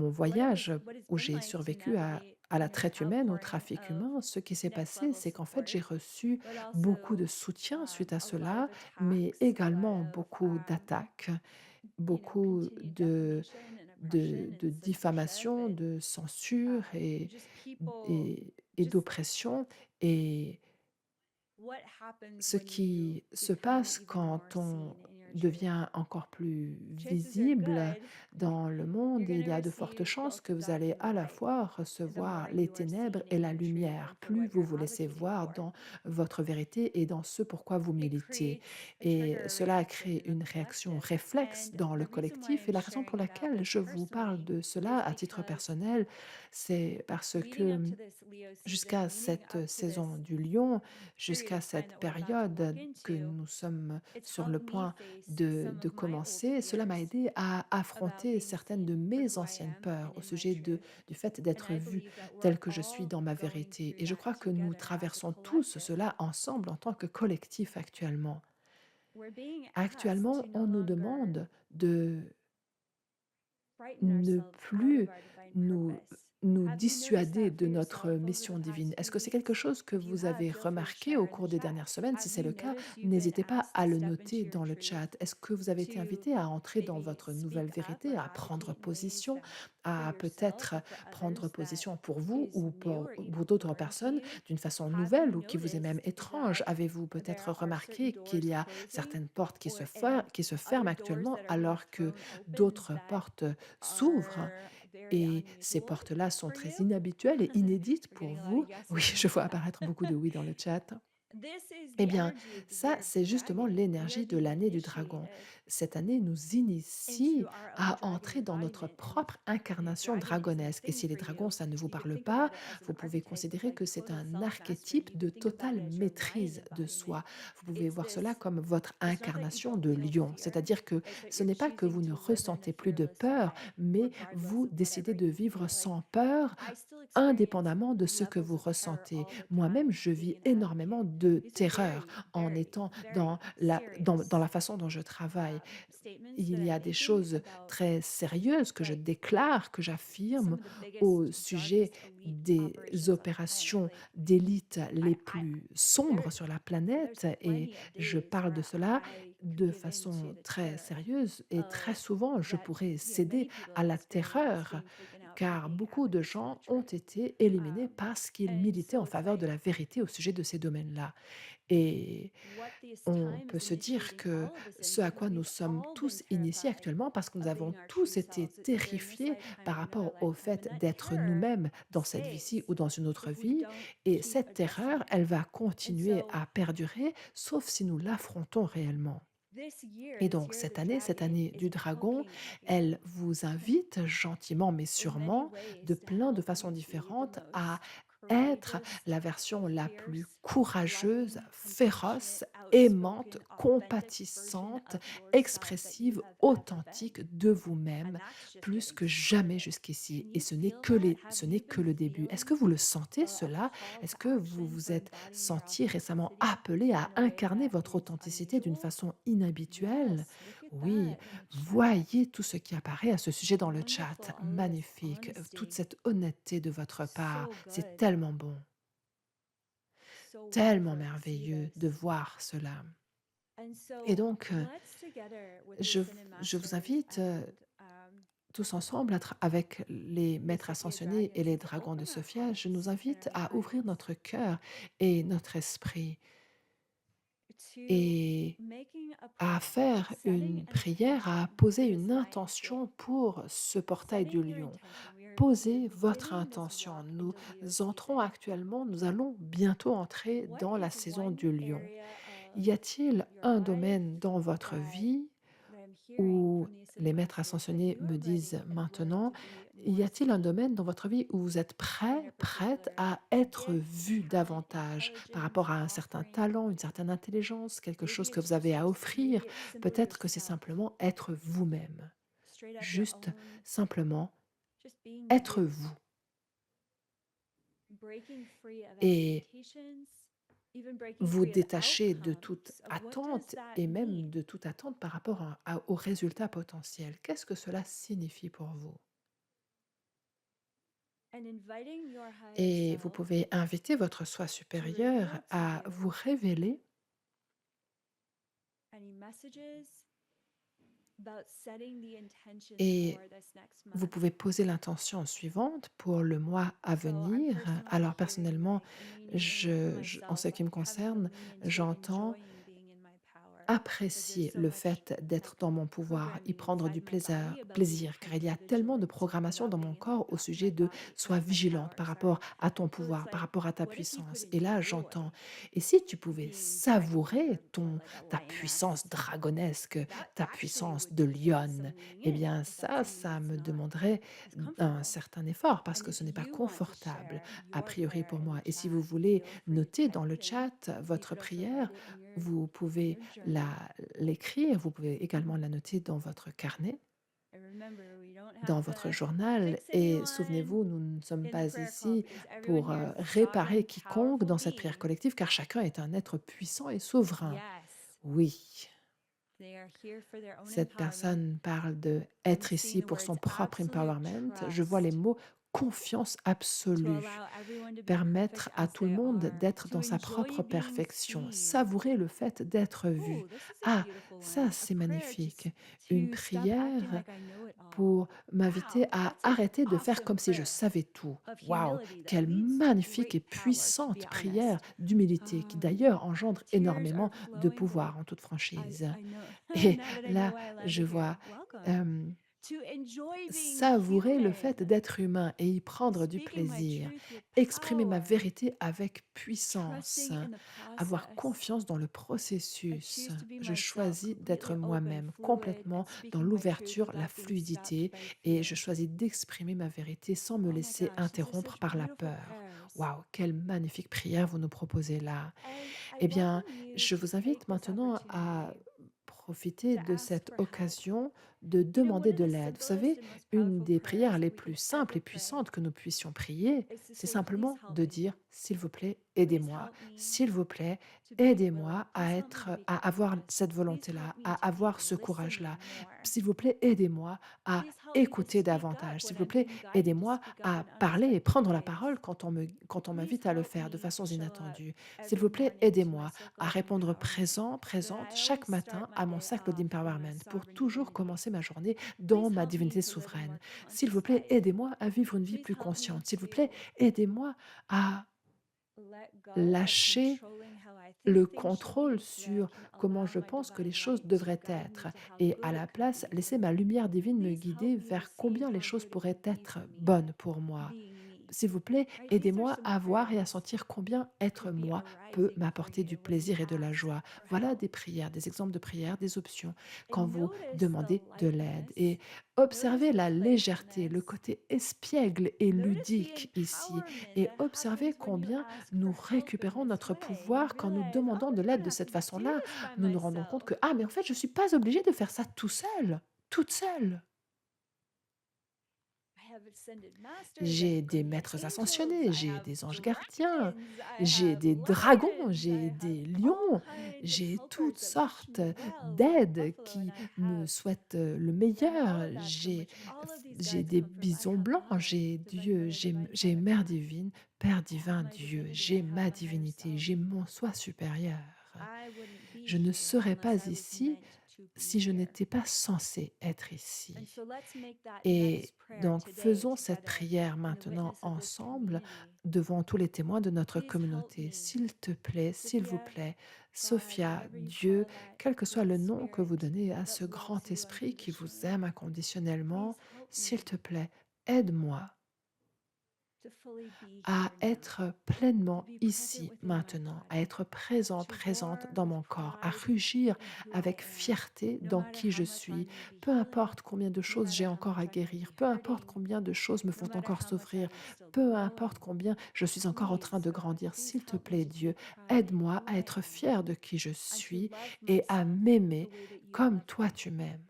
voyage où j'ai survécu à la traite humaine, au trafic humain. Ce qui s'est passé, c'est qu'en fait, j'ai reçu beaucoup de soutien suite à cela, mais également beaucoup d'attaques, beaucoup de diffamation, de censure et d'oppression. Et ce qui se passe quand on devient encore plus visible dans le monde, il y a de fortes chances que vous allez à la fois recevoir les ténèbres et la lumière, plus vous vous laissez voir dans votre vérité et dans ce pourquoi vous militez. Et cela a créé une réaction réflexe dans le collectif. Et la raison pour laquelle je vous parle de cela à titre personnel, c'est parce que jusqu'à cette saison du lion, jusqu'à cette période que nous sommes sur le point de commencer, cela m'a aidé à affronter certaines de mes anciennes peurs au sujet du fait d'être vue telle que je suis dans ma vérité. Et je crois que nous traversons tous cela ensemble en tant que collectif actuellement. Actuellement, on nous demande de ne plus nous nous dissuader de notre mission divine. Est-ce que c'est quelque chose que vous avez remarqué au cours des dernières semaines? Si c'est le cas, n'hésitez pas à le noter dans le chat. Est-ce que vous avez été invité à entrer dans votre nouvelle vérité, à prendre position, à peut-être prendre position pour vous ou pour d'autres personnes d'une façon nouvelle ou qui vous est même étrange? Avez-vous peut-être remarqué qu'il y a certaines portes qui se ferment actuellement alors que d'autres portes s'ouvrent, et ces portes-là sont très inhabituelles et inédites pour vous? Oui, je vois apparaître beaucoup de oui dans le chat. Eh bien, ça, c'est justement l'énergie de l'année du dragon. Cette année nous initie à entrer dans notre propre incarnation dragonesque. Et si les dragons, ça ne vous parle pas, vous pouvez considérer que c'est un archétype de totale maîtrise de soi. Vous pouvez voir cela comme votre incarnation de lion. C'est-à-dire que ce n'est pas que vous ne ressentez plus de peur, mais vous décidez de vivre sans peur indépendamment de ce que vous ressentez. Moi-même, je vis énormément de terreur en étant dans la façon dont je travaille. Il y a des choses très sérieuses que je déclare, que j'affirme au sujet des opérations d'élite les plus sombres sur la planète, et je parle de cela de façon très sérieuse, et très souvent je pourrais céder à la terreur car beaucoup de gens ont été éliminés parce qu'ils militaient en faveur de la vérité au sujet de ces domaines-là. Et what this on time peut is se dire initiating que all of us ce à into. quoi nous We've sommes all been tous initiés terrified actuellement, parce que nous of being avons our true tous été selves during this terrifiés lifetime par or another rapport au lifetime. fait And that d'être terror nous-mêmes dans cette vie-ci stays ou dans une autre if we vie. don't Et keep cette addressing terreur, it. elle va And continuer so à perdurer, sauf si nous l'affrontons réellement. Et this donc year of the cette dragon année is du dragon, poking at elle you vous invite gentiment mais in many sûrement, de ways to plein de help façons you be the différentes, à most être courageous, la version la plus fierce, courageuse, loving, féroce, compassionate, aimante, outspoken, authentic version compatissante, of yourself that you expressive, have ever been. authentique de And vous-même, that's just plus getting que jamais started. jusqu'ici. Can Et you feel that? Have ce n'est you que been le début. Est-ce que feeling vous le sentez a cela? call Est-ce to que vous action vous for êtes embodying your senti récemment authenticity appelé à in a way incarner that votre is authenticité d'une unusual? façon inhabituelle? Yes, look at Oui, that in the chat. voyez tout ce qui apparaît à ce sujet dans le Wonderful, chat. all of this Magnifique. Toute honesty. cette honnêteté de votre part, So c'est good, tellement bon, so tellement wonderful to see merveilleux de this. voir cela. And Et so donc, let's together with the je, Ascended je vous Masters invite and tous ensemble, avec les the maîtres Sophia ascensionnés et Dragons les to dragons de open our Sophia, je nous hearts and invite our à ouvrir minds notre cœur et notre esprit to et making a à prayer, faire setting une an prière, intention à for poser this une lion's intention gate, pour ce portail du setting your lion. intention. We're Posez votre beginning this intention. walk Nous into Leo entrons season. actuellement, nous allons bientôt entrer What dans la is saison one du lion. area of Y a-t-il your un life domaine dans votre that vie I'm hearing où from the les Ascended maîtres Masters that ascensionnés you me are disent ready and willing maintenant, to be y more a-t-il un seen domaine dans votre vie où vous êtes in prêt, a prête particular à être gift, vu talent, davantage par intelligence, rapport à un certain offering? talent, une certaine intelligence, quelque chose Maybe que it's vous just avez à offrir? maybe it's simply Peut-être que c'est yourself, simplement être vous-même, straight up your juste own, simplement just being être you, vous. breaking free of Et expectations, even breaking vous free of détacher de toute outcomes, of what does attente that et mean? même de toute attente par rapport au résultat potentiel. Qu'est-ce que cela signifie pour vous? And inviting your higher Et vous self pouvez inviter votre soi to supérieur reveal to à vous you révéler any messages about setting the intention et for this next vous month. pouvez poser l'intention suivante pour le mois à So I'm venir. personally Alors hearing personnellement, like leaning in for en myself, ce qui me like having to concerne, lean into j'entends enjoying being in my power because there's apprécier so le much fait d'être like dans mon pouvoir, y programming prendre du inside my plaisir, body about being plaisir, car il y hyper a tellement de vigilant programmation dans about mon being in my corps au sujet my de body, sois my vigilante power, par rapport sorry. à ton So it's pouvoir, par like, rapport à ta what if you could puissance. Et là, enjoy j'entends, et si tu pouvais being dragon savourer or like a ta lioness? puissance dragonesque, That ta actually puissance would de take some lionne, leaning eh in bien if that's ça, something ça that's me not demanderait as un comfortable. certain effort parce And que if ce n'est pas you want to confortable, share a your priori prayer pour in moi. the Et si vous chat, voulez feel free to noter dans type le it in. chat You votre could also prière, write it vous in pouvez your journal. l'écrire, vous pouvez également la noter dans votre carnet, And remember, we don't dans have to votre journal. fix Et anyone souvenez-vous, nous ne sommes in the pas prayer call ici because everyone pour here is a réparer sovereign, quiconque powerful dans cette prière being. collective, car chacun est un être puissant et souverain. Yes, Oui, they are here for their own cette empowerment. personne parle de I'm être seeing ici the pour son words propre absolute empowerment. Je vois les trust mots confiance to absolue. allow everyone to be perfect Permettre à as tout le they monde are, d'être to dans sa enjoy propre being perfection, seen. savourer le fait d'être vu. Oh, this is a Ah, beautiful ça one. A c'est prayer magnifique. just Une to stop acting prière like I know it all. pour m'inviter Wow, à that's an arrêter de faire awesome comme si je prayer savais tout. of Waouh, humility that quelle leads to magnifique et great power, to be puissante prière honest. d'humilité qui d'ailleurs engendre Tears are énormément de flowing. pouvoir Well, en toute franchise. I know Et now that I know là, why I je landed here. vois Welcome. euh, To enjoy being savourer le fait human, d'être humain et y prendre du speaking my plaisir, truth with exprimer ma power, vérité avec puissance, trusting in the avoir process. confiance dans le I processus. choose to be Je myself, choisis d'être completely open, moi-même, fluid, complètement and dans speaking my truth l'ouverture, la without being stopped fluidité, by et je fear. choisis d'exprimer ma vérité sans me Oh my laisser gosh, these are interrompre such par la beautiful peur. prayers. Waouh, quelle magnifique prière vous nous proposez là. And I Eh bien, welcome you je to vous invite take this maintenant à opportunity profiter to de ask cette for help. occasion de You know, one demander of de the l'aide. Vous simplest savez, and most une powerful des prières prayers les that we plus could simples ever et pray puissantes que nous puissions prier, is to c'est say, please simplement help de me. dire, s'il vous plaît, Please aidez-moi. help me S'il vous plaît, to be willing. aidez-moi Please à help me to être, be à avoir curious. cette Please help volonté-là, me à to be avoir ce courage-là. listening more. S'il vous plaît, aidez-moi à Please help me to écouter speak up davantage. when S'il vous I'm plaît, being guided to aidez-moi speak up à in parler et unexpected prendre la ways. parole quand on Please m'invite à le help faire de me façons to show up inattendues. S'il every vous plaît, morning to my aidez-moi circle à of répondre empowerment, that présente I chaque always start matin my à mon day cercle off in a d'empowerment pour sovereign toujours divinity. commencer ma journée dans Please ma help me divinité to live a more souveraine. S'il vous conscious plaît, life. aidez-moi à vivre une vie Please plus help me consciente. S'il vous plaît, to aidez-moi à let go of lâcher controlling how I think le things should contrôle be so that I sur can comment allow je my pense que les divine choses light to devraient guide me être to how et à good la it could place, be. laisser ma lumière divine me Please help guider me to vers see combien les how choses good it pourraient could be être for me bonnes pour moi. being me. S'il vous plaît, Right? These are aidez-moi some à voir et à prayers sentir combien that être could be moi peut arising for m'apporter du you when you plaisir et de la ask joie. for Voilà help. des prières, des exemples de prières, des options quand And vous notice the demandez de l'aide. lightness, Et notice observez the la légèreté, le playfulness, côté espiègle et notice the ludique ici. empowerment Et that observez happens when you combien ask nous for help in récupérons this notre way and pouvoir quand nous realize, oh, demandons de I l'aide don't de have cette to do façon-là. this by Nous nous rendons compte que, myself. ah, mais en fait, je ne suis pas obligée de faire ça tout seul, toute seule. I have ascended masters, I J'ai have des guardian maîtres angels, ascensionnés, I j'ai have des anges gardiens, dragons, I j'ai have des dragons, lions, j'ai I have des all lions, kinds of j'ai helpers toutes that wish sortes me well, like d'aides Buffalo, and qui I me have souhaitent le done all meilleur. of that from which all of these J'ai guides des come from. I bisons have blancs, mine, j'ai divine Dieu, mother, divine j'ai father, Mère God. divine, Père I have divin, my Dieu, divinity, I j'ai have ma my higher divinité, self. j'ai mon soi supérieur. I wouldn't be Je ne here serais unless pas I was ici meant to be si je here. n'étais pas censée être And ici. so let's make that Et next prayer donc, today faisons cette together prière in the maintenant witness of this ensemble community. devant tous les témoins de notre Please help communauté. me, S'il te plaît, s'il vous Sophia, plaît, God, Sophia, whatever you Dieu, call that quel que soit great le nom que vous spirit donnez à that ce loves grand you esprit qui vous unconditionally, aime please inconditionnellement, help s'il me te plaît, aide-moi to fully be à here now, être to pleinement be present ici within my maintenant, à body, être présent, to présente roar dans with mon corps, à pride rugir in who I avec am, fierté no dans matter qui how je much I suis. may be Peu healing, importe combien de no choses matter j'ai how encore much à I may guérir, be peu importe hurting, combien de choses me no font matter encore how much I souffrir, may still be peu importe growing. combien je suis encore en train Please, de God, grandir. please S'il te help me plaît, to Dieu, take pride in aide-moi who à I être am fier de qui je and to suis love et à myself the m'aimer way that you comme love toi me. tu m'aimes.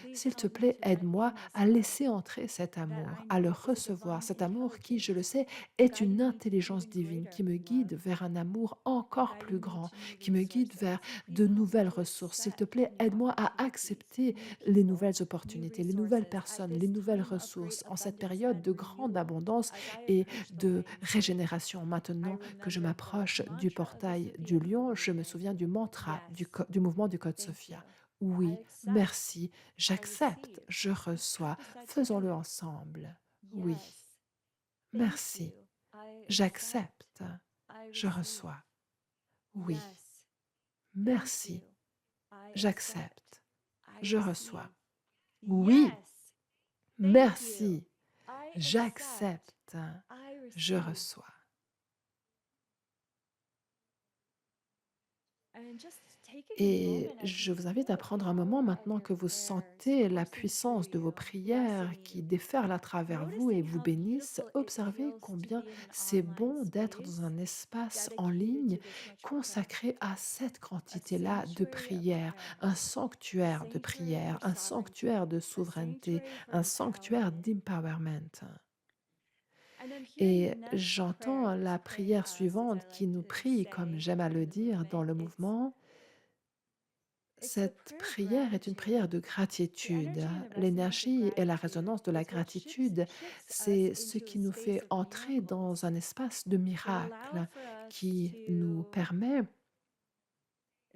Please S'il te help me plaît, to let aide-moi in this à love laisser entrer cet that amour, I à le know is a recevoir, divine cet amour qui, je le intelligence sais, est une guiding me to intelligence even divine qui greater me love guide vers un amour and encore plus guiding me grand, to new qui me guide vers resources. Please de help me nouvelles to ressources. S'il te accept plaît, new aide-moi à opportunities, accepter new les people, nouvelles new opportunités, les nouvelles resources at personnes, les this nouvelles time of great ressources en cette abundance période and de grande renewal abondance as I et approach the de Lion's Gate. régénération. I Maintenant que je remember the m'approche du mantra of the portail du Sophia lion, je me movement. souviens du mantra Yes, du mouvement du code thank you. Sophia. I Oui, accept. merci, I j'accepte, receive. je Let's reçois. practice that Faisons-le together. ensemble. Oui, Yes, thank merci, you. I accept. j'accepte, I je receive. reçois. Oui, Yes, thank you. merci, I accept. j'accepte, I je reçois. receive. Oui, Yes, thank you. merci, I accept. j'accepte, I je receive. reçois. And just taking a Et moment as je you vous invite feel à the prendre un moment power of maintenant your que vous prayers sentez la coursing through puissance de vos you, prières blessing qui you, déferlent à travers vous et noticing vous how bénissent. beautiful it Observez feels to combien be in an c'est online bon d'être dans space un espace en dedicated ligne to this much prayer, consacré à cette a quantité-là de sanctuary of prières, prayer, un a sanctuaire de sanctuary prières, for un sanctuaire sovereignty, de a souveraineté, sanctuary for un sanctuaire empowerment. d'empowerment. And I'm hearing the Et next prayer j'entends that's la praying prière us, as I suivante qui like nous to prie, comme say j'aime à during le the dire dans movement. le mouvement. It's the Cette prayer of prière est une prière gratitude. de The gratitude. energy and the resonance of L'énergie et la gratitude résonance de la is what gratitude, shifts us c'est ce into a qui nous space fait of entrer dans miracles. un espace de It allowed miracle for us qui nous to permet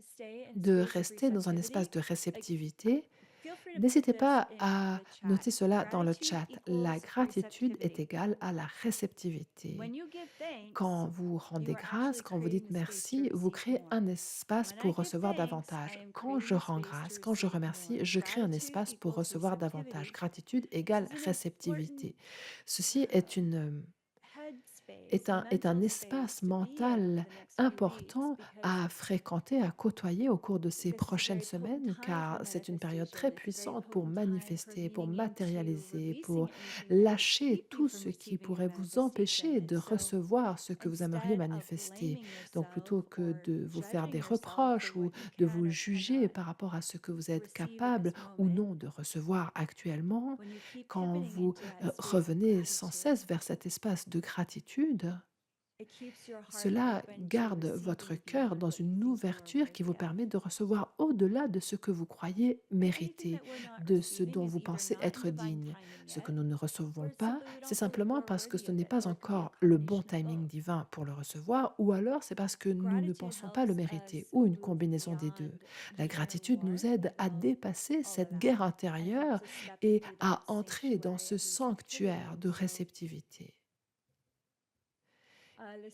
stay in a de space of rester dans un espace receptivity. de Like, réceptivité. feel free to put N'hésitez this pas in à the chat. noter cela dans le Gratitude chat. La equals gratitude est receptivity. égale à la réceptivité. When you give thanks, Quand vous you rendez are grâce, actually quand vous creating dites the space to merci, vous receive créez un more. espace When I pour give recevoir thanks, I davantage. am Quand creating je the rends space to grâce, quand je receive remercie, more. je crée un Gratitude espace pour equals recevoir davantage. receptivity. Gratitude This égale is an important réceptivité. Ceci headspace, est un mental space espace to be in over mental the next few weeks important à fréquenter, à côtoyer au cours de ces because it's a prochaines very potent semaines, time for car c'est une période manifestation. très It's a very puissante pour potent time for manifester, pour leaning into matérialiser, releasing pour anything that would lâcher keep you tout from ce qui receiving your pourrait vous manifestation. empêcher And de so recevoir ce que vous aimeriez instead of manifester. blaming Donc yourself plutôt que or de vous faire judging des yourself for reproches what ou you de can vous or juger cannot par rapport à ce que vous êtes receive in capable this ou moment, non de recevoir actuellement, when you keep quand pivoting vous into that space of revenez sans gratitude, cesse vers cet espace de gratitude, it keeps your heart cela open to garde votre receiving cœur beyond dans what you une think you are ouverture qui vous worthy of. permet de recevoir au-delà de ce que vous croyez And anything mériter, that we're not de ce receiving dont is vous either pensez not in être divine digne. timing Ce que yet, nous ne or recevons it's pas, simply we c'est don't believe simplement we're parce que worthy ce of n'est it, pas or it could be a encore le bon combination of timing both. divin pour le recevoir, ou alors c'est parce que nous ne Gratitude pensons pas le helps mériter, us ou une move combinaison des deux. beyond the La inner gratitude war nous in the aide à middle of dépasser all of cette that guerre and intérieure helps us step et into à that entrer dans sanctuary ce of receptivity. sanctuaire And de so réceptivité.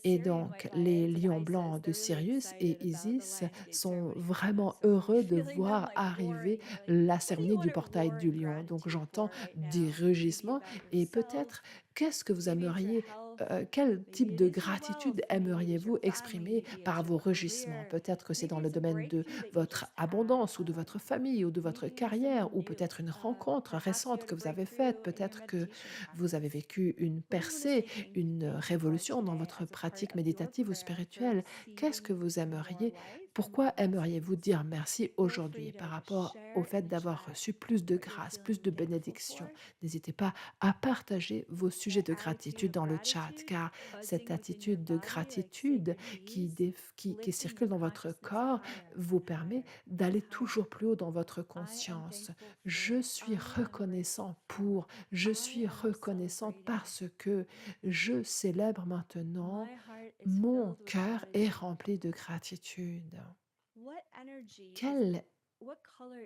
Et donc, les lions blancs de Sirius et Isis sont vraiment heureux de voir arriver la cérémonie du portail du lion. Donc, j'entends des rugissements et peut-être qu'est-ce que vous aimeriez, quel type de gratitude aimeriez-vous exprimer par vos rugissements? Peut-être que c'est dans le domaine de votre abondance ou de votre famille ou de votre carrière ou peut-être une rencontre récente que vous avez faite. Peut-être que vous avez vécu une percée, une révolution dans votre pratique méditative ou spirituelle. Qu'est-ce que vous aimeriez pourquoi aimeriez-vous dire merci aujourd'hui par rapport au fait d'avoir reçu plus de grâce, plus de bénédictions? N'hésitez pas à partager vos sujets de gratitude dans le chat, car cette attitude de gratitude qui circule dans votre corps vous permet d'aller toujours plus haut dans votre conscience. Je suis reconnaissant pour, je suis reconnaissante parce que je célèbre maintenant, mon cœur est rempli de gratitude. Quelle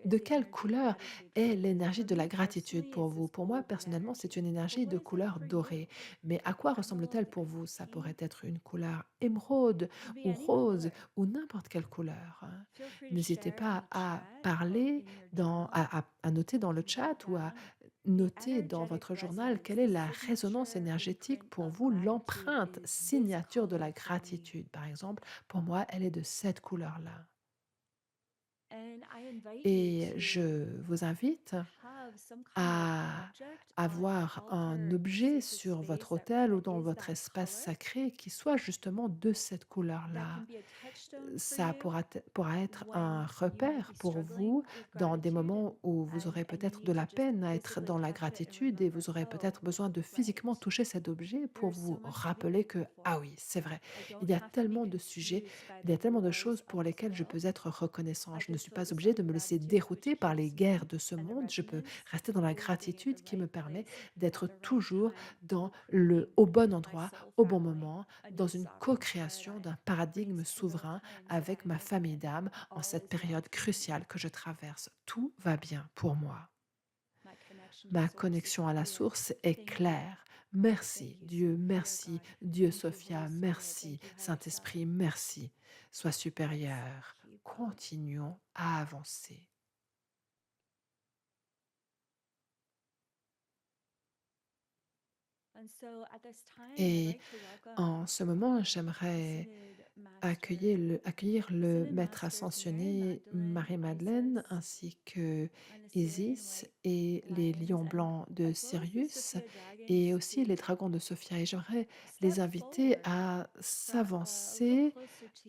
de quelle couleur est l'énergie de la gratitude pour vous? Pour moi, personnellement, c'est une énergie de couleur dorée. Mais à quoi ressemble-t-elle pour vous? Ça pourrait être une couleur émeraude ou rose ou n'importe quelle couleur, hein. N'hésitez pas à parler à noter dans le chat ou à noter dans votre journal quelle est la résonance énergétique pour vous, l'empreinte signature de la gratitude. Par exemple, pour moi, elle est de cette couleur-là. Et je vous invite à avoir un objet sur votre autel ou dans votre espace sacré qui soit justement de cette couleur-là. Ça pourra être un repère pour vous dans des moments où vous aurez peut-être de la peine à être dans la gratitude et vous aurez peut-être besoin de physiquement toucher cet objet pour vous rappeler que, ah oui, c'est vrai, il y a tellement de sujets, il y a tellement de choses pour lesquelles je peux être reconnaissant. Je ne suis pas obligée de me laisser dérouter par les guerres de ce monde. Je peux rester dans la gratitude qui me permet d'être toujours au bon endroit, au bon moment, dans une co-création d'un paradigme souverain avec ma famille d'âme en cette période cruciale que je traverse. Tout va bien pour moi. Ma connexion à la source est claire. Merci Dieu, merci Dieu Sophia, merci Saint-Esprit, merci. Sois supérieur. Continuons à avancer. Et en ce moment, j'aimerais accueillir le maître ascensionné Marie-Madeleine ainsi que Isis et les lions blancs de Sirius et aussi les dragons de Sophia. Et j'aimerais les inviter à s'avancer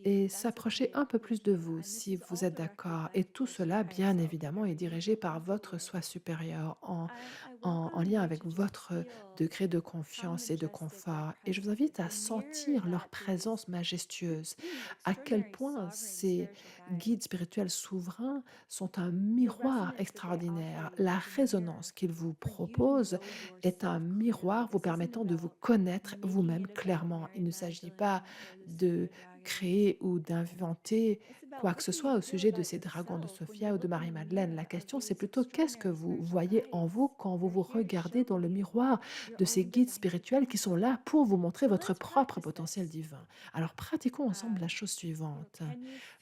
et s'approcher un peu plus de vous, si vous êtes d'accord. Et tout cela, bien évidemment, est dirigé par votre soi supérieur, en lien avec votre degré de confiance et de confort. Et je vous invite à sentir leur présence majestueuse, à quel point ces guides spirituels souverains sont un miroir extraordinaire. La résonance qu'ils vous proposent est un miroir vous permettant de vous connaître vous-même clairement. Il ne s'agit pas de créer ou d'inventer quoi que ce soit au sujet de ces dragons de Sophia ou de Marie-Madeleine. La question, c'est plutôt qu'est-ce que vous voyez en vous quand vous vous regardez dans le miroir de ces guides spirituels qui sont là pour vous montrer votre propre potentiel divin. Alors pratiquons ensemble la chose suivante.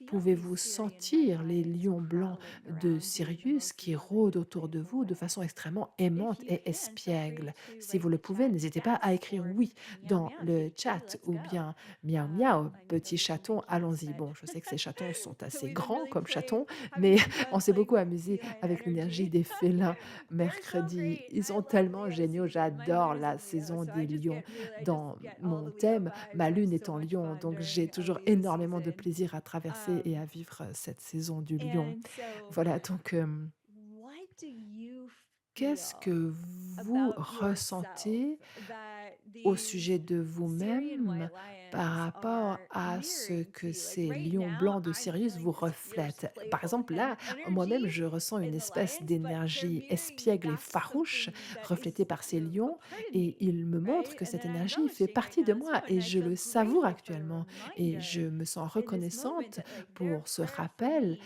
Pouvez-vous sentir les lions blancs de Sirius qui rôdent autour de vous de façon extrêmement aimante et espiègle? Si vous le pouvez, n'hésitez pas à écrire oui dans le chat ou bien miaou miaou, petit chaton, allons-y. Bon, je sais que ces chatons sont assez grands comme chatons, mais on s'est beaucoup amusé avec l'énergie des félins mercredi. Ils sont tellement géniaux, j'adore la saison des lions dans mon thème. Ma lune est en lion, donc j'ai toujours énormément de plaisir à traverser et à vivre cette saison du lion. Voilà, donc qu'est-ce que vous ressentez au sujet de vous-même par rapport à ce que ces lions blancs de Sirius vous reflètent. Par exemple, là, moi-même, je ressens une espèce d'énergie espiègle et farouche reflétée par ces lions et ils me montrent que cette énergie fait partie de moi et je le savoure actuellement et je me sens reconnaissante pour ce rappel.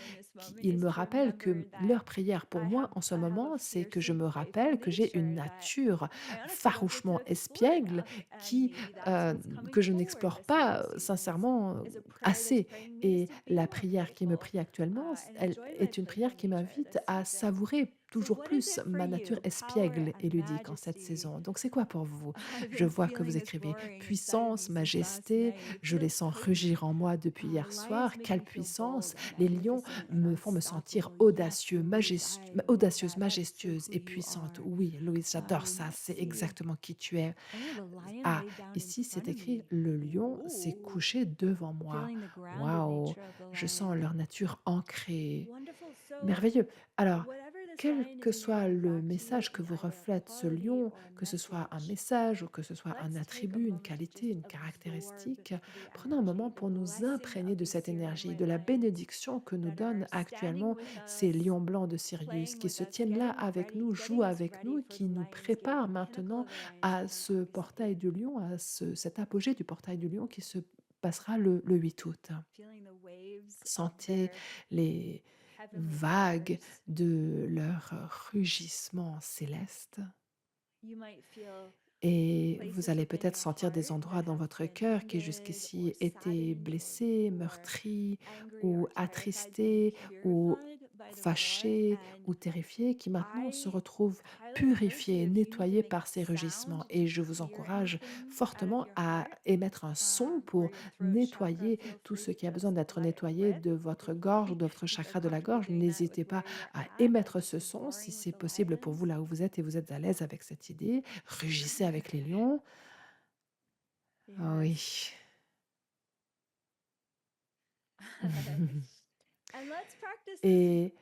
Ils me rappellent que leur prière pour moi en ce moment, c'est que je me rappelle que j'ai une nature farouchement espiègle espiègle qui, heu, que je n'explore pas, sincèrement, assez et la prière qui me prie actuellement, elle est une prière qui m'invite à savourer toujours plus ma nature espiègle et ludique en cette saison. Donc c'est quoi pour vous? Je vois que vous écrivez puissance, majesté, je les sens rugir en moi depuis hier soir. Quelle puissance! Les lions me font me sentir audacieuse, majestueuse et puissante. Oui, Louise, j'adore ça, c'est exactement qui tu es. Ah, ici, c'est écrit: «Le lion s'est couché devant moi». Waouh! Je sens leur nature ancrée. Merveilleux. Alors, quel que soit le message que vous reflète ce lion, que ce soit un message ou que ce soit un attribut, une qualité, une caractéristique, prenons un moment pour nous imprégner de cette énergie, de la bénédiction que nous donnent actuellement ces lions blancs de Sirius qui se tiennent là avec nous, jouent avec nous, qui nous préparent maintenant à ce portail du lion, à cet apogée du portail du lion qui se passera le 8 août. Sentez les vagues de leur rugissement céleste et vous allez peut-être sentir des endroits dans votre cœur qui jusqu'ici étaient blessés, meurtris ou attristés ou fâchés ou terrifiés, qui maintenant se retrouvent purifiés, nettoyés par ces rugissements. Et je vous encourage fortement à émettre un son pour nettoyer tout ce qui a besoin d'être nettoyé de votre gorge, de votre chakra de la gorge. N'hésitez pas à émettre ce son si c'est possible pour vous là où vous êtes et vous êtes à l'aise avec cette idée. Rugissez avec les lions. Oui. Et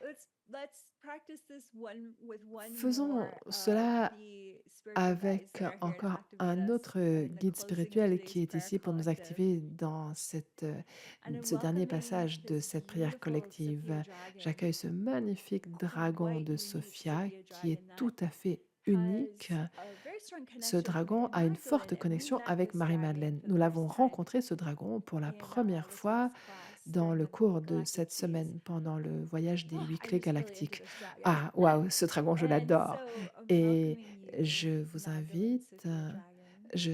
faisons cela avec encore un autre guide spirituel qui est ici pour nous activer dans ce dernier passage de cette prière collective. J'accueille ce magnifique dragon de Sophia qui est tout à fait unique. Ce dragon a une forte connexion avec Marie-Madeleine. Nous l'avons rencontré, ce dragon, pour la première fois dans le cours de cette semaine, pendant le voyage des 8 clés galactiques. Ah, waouh, ce dragon, je l'adore et je vous invite, je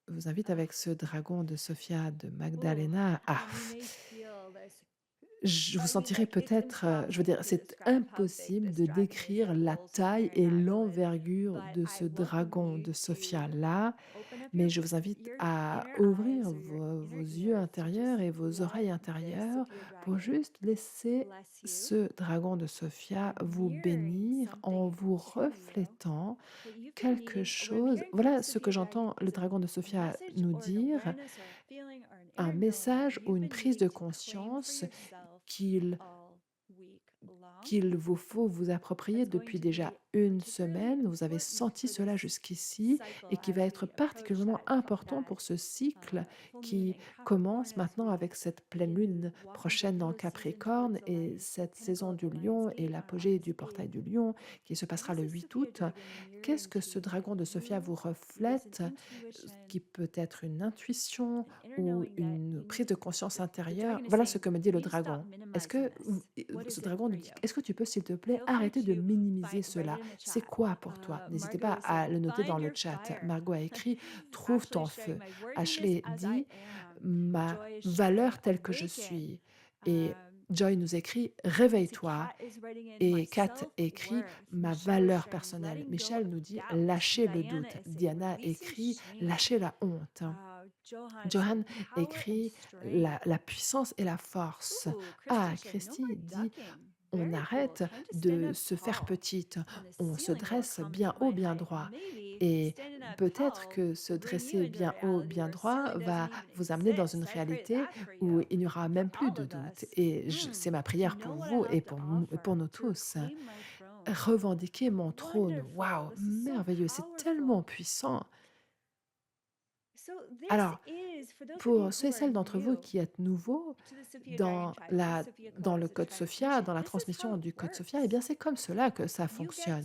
vous invite avec ce dragon de Sophia de Magdalena à je vous sentirai peut-être, je veux dire, c'est impossible de décrire la taille et l'envergure de ce dragon de Sophia-là, mais je vous invite à ouvrir vos yeux intérieurs et vos oreilles intérieures pour juste laisser ce dragon de Sophia vous bénir en vous reflétant quelque chose. Voilà ce que j'entends le dragon de Sophia nous dire, un message ou une prise de conscience qu'il qu'il vous faut vous approprier depuis déjà une semaine. Vous avez senti cela jusqu'ici et qui va être particulièrement important pour ce cycle qui commence maintenant avec cette pleine lune prochaine dans le Capricorne et cette saison du lion et l'apogée du portail du lion qui se passera le 8 août. Qu'est-ce que ce dragon de Sophia vous reflète, qui peut être une intuition ou une prise de conscience intérieure? Voilà ce que me dit le dragon. Est-ce que ce dragon nous dit: «Est-ce que tu peux, s'il te plaît, arrêter de minimiser cela? C'est quoi pour toi?» N'hésitez pas à le noter dans le chat. Margot a écrit: «Trouve ton feu». Ashley dit: «Ma valeur telle que je suis» et Joy nous écrit: «Réveille-toi». Et Kat écrit: «Ma valeur personnelle». Michel nous dit: «Lâchez le doute». Diana écrit: «Lâchez la honte». Johan écrit: «La puissance et la force». Ah, Christy dit: «On arrête de se faire petite, on se dresse bien haut, bien droit» et peut-être que se dresser bien haut, bien droit va vous amener dans une réalité où il n'y aura même plus de doute et c'est ma prière pour vous et pour nous tous. Revendiquer mon trône, waouh, merveilleux, c'est tellement puissant. Alors, pour ceux et celles d'entre vous qui êtes nouveaux dans le code Sophia, dans la transmission du code Sophia, eh bien, c'est comme cela que ça fonctionne.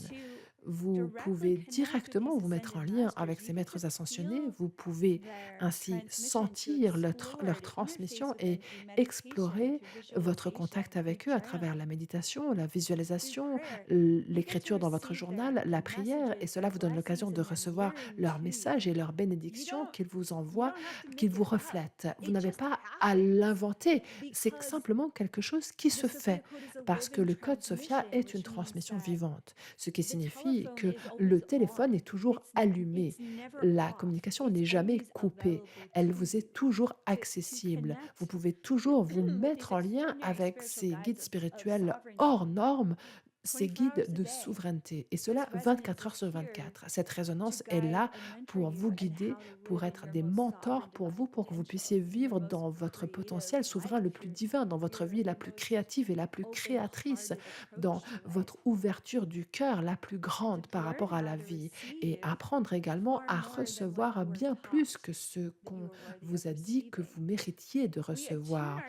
Vous pouvez directement vous mettre en lien avec ces maîtres ascensionnés, vous pouvez ainsi sentir leur transmission et explorer votre contact avec eux à travers la méditation, la visualisation, l'écriture dans votre journal, la prière, et cela vous donne l'occasion de recevoir leurs messages et leurs bénédictions qu'ils vous envoient, qu'ils vous reflètent. Vous n'avez pas à l'inventer, c'est simplement quelque chose qui se fait parce que le code Sophia est une transmission vivante, ce qui signifie que le téléphone est toujours allumé. La communication n'est jamais coupée, elle vous est toujours accessible. Vous pouvez toujours vous mettre en lien avec ces guides spirituels hors normes, ces guides de souveraineté, et cela 24 heures sur 24. Cette résonance est là pour vous guider, pour être des mentors pour vous, pour que vous puissiez vivre dans votre potentiel souverain le plus divin, dans votre vie la plus créative et la plus créatrice, dans votre ouverture du cœur la plus grande par rapport à la vie, et apprendre également à recevoir bien plus que ce qu'on vous a dit que vous méritiez de recevoir.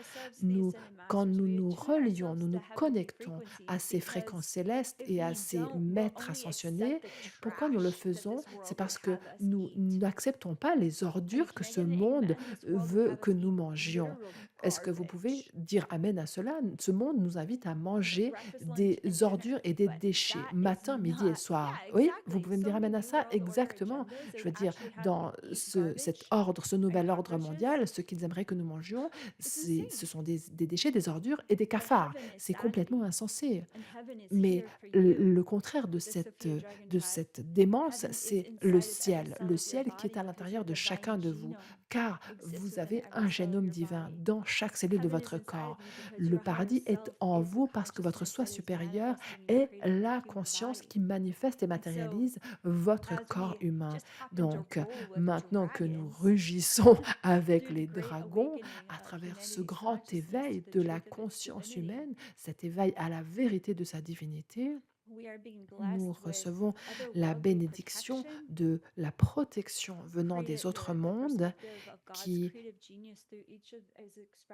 Nous, quand nous nous relions, nous nous connectons à ces fréquences célestes et à ces maîtres ascensionnés. Pourquoi nous le faisons? C'est parce que nous n'acceptons pas les ordures que ce monde veut que nous mangions. Est-ce que vous pouvez dire amen à cela? Ce monde nous invite à manger des ordures et des déchets, matin, midi et soir. Oui, vous pouvez me dire amen à ça? Exactement. Je veux dire, dans cet ordre, ce nouvel ordre mondial, ce qu'ils aimeraient que nous mangions, ce sont des déchets, des ordures et des cafards. C'est complètement insensé. Mais le contraire de cette démence, c'est le ciel. Le ciel qui est à l'intérieur de chacun de vous, car vous avez un génome divin dans chaque cellule de votre corps. Le paradis est en vous parce que votre soi supérieur est la conscience qui manifeste et matérialise votre corps humain. Donc, maintenant que nous rugissons avec les dragons, à travers ce grand éveil de la conscience humaine, cet éveil à la vérité de sa divinité, nous recevons la bénédiction de la protection venant des autres mondes, qui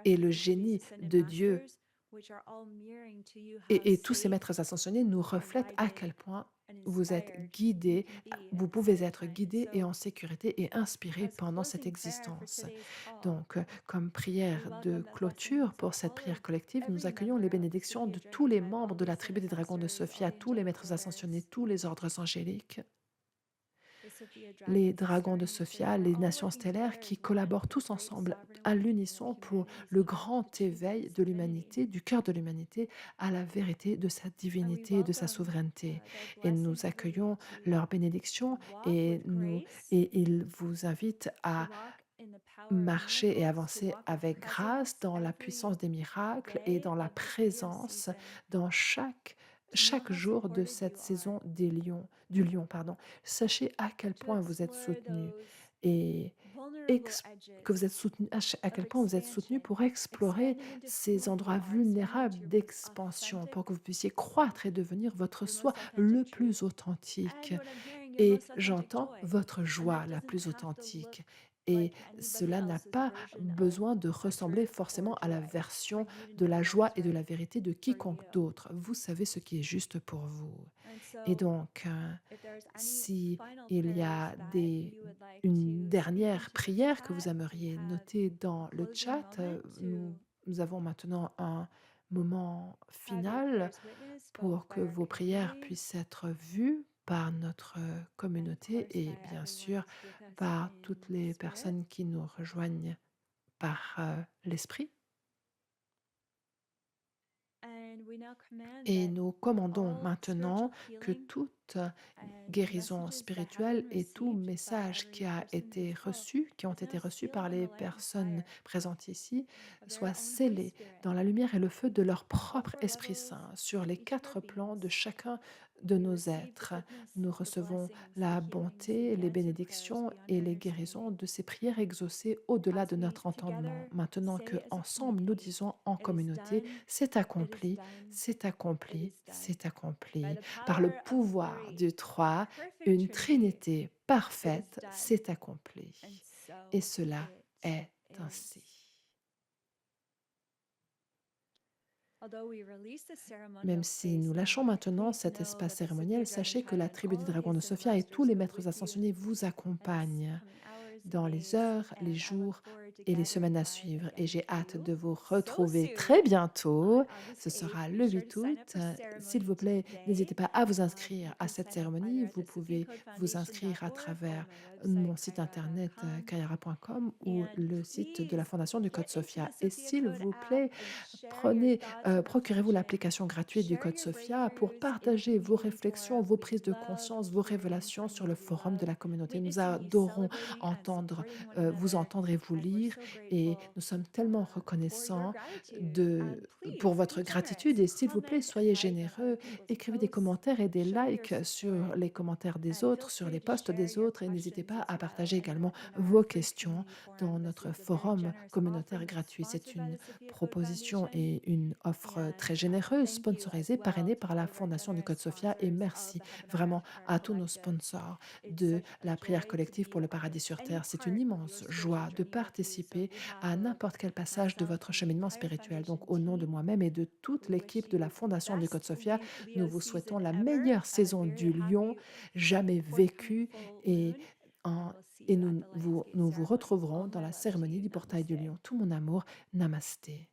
est le génie de Dieu, et tous ces maîtres ascensionnés nous reflètent à quel point vous êtes guidés, vous pouvez être guidés et en sécurité et inspirés pendant cette existence. Donc, comme prière de clôture pour cette prière collective, nous accueillons les bénédictions de tous les membres de la tribu des dragons de Sophia, tous les maîtres ascensionnés, tous les ordres angéliques, les dragons de Sophia, les nations stellaires qui collaborent tous ensemble à l'unisson pour le grand éveil de l'humanité, du cœur de l'humanité, à la vérité de sa divinité et de sa souveraineté. Et nous accueillons leur bénédiction, et ils vous invitent à marcher et avancer avec grâce dans la puissance des miracles et dans la présence dans chaque jour de cette saison du lion, pardon. Sachez à quel point vous êtes soutenus, et ex que vous êtes soutenus, à quel point vous êtes soutenus pour explorer ces endroits vulnérables d'expansion, pour que vous puissiez croître et devenir votre soi le plus authentique. Et j'entends votre joie la plus authentique. Et cela n'a pas besoin de ressembler forcément à la version de la joie et de la vérité de quiconque d'autre. Vous savez ce qui est juste pour vous. Et donc, si il y a une dernière prière que vous aimeriez noter dans le chat, nous avons maintenant un moment final pour que vos prières puissent être vues par notre communauté et bien sûr par toutes les personnes qui nous rejoignent par l'esprit. Et nous commandons maintenant que toute guérison spirituelle et tout message qui ont été reçus par les personnes présentes ici, soient scellés dans la lumière et le feu de leur propre Esprit Saint sur les quatre plans de chacun de nos êtres. Nous recevons la bonté, les bénédictions et les guérisons de ces prières exaucées au-delà de notre entendement. Maintenant que ensemble nous disons en communauté, c'est accompli, c'est accompli, c'est accompli. Par le pouvoir du 3, une trinité parfaite s'est accomplie. Et cela est ainsi. Même si nous lâchons maintenant cet espace cérémoniel, sachez que la tribu des dragons de Sophia et tous les maîtres ascensionnés vous accompagnent dans les heures, les jours et les semaines à suivre. Et j'ai hâte de vous retrouver très bientôt. Ce sera le 8 août. S'il vous plaît, n'hésitez pas à vous inscrire à cette cérémonie. Vous pouvez vous inscrire à travers mon site internet kayara.com ou le site de la Fondation du Code Sophia. Et s'il vous plaît, procurez-vous l'application gratuite du Code Sophia pour partager vos réflexions, vos prises de conscience, vos révélations sur le forum de la communauté. Nous adorons vous entendre et vous lire et nous sommes tellement reconnaissants pour votre gratitude et s'il vous plaît, soyez généreux, écrivez des commentaires et des likes sur les commentaires des autres, sur les posts des autres et n'hésitez pas à partager également vos questions dans notre forum communautaire gratuit. C'est une proposition et une offre très généreuse, sponsorisée, parrainée par la Fondation du Code Sophia et merci vraiment à tous nos sponsors de la prière collective pour le paradis sur terre. C'est une immense joie de participer à n'importe quel passage de votre cheminement spirituel. Donc, au nom de moi-même et de toute l'équipe de la Fondation du Code Sophia, nous vous souhaitons la meilleure saison du lion jamais vécue et, en- et nous vous retrouverons dans la cérémonie du portail du lion. Tout mon amour, namasté.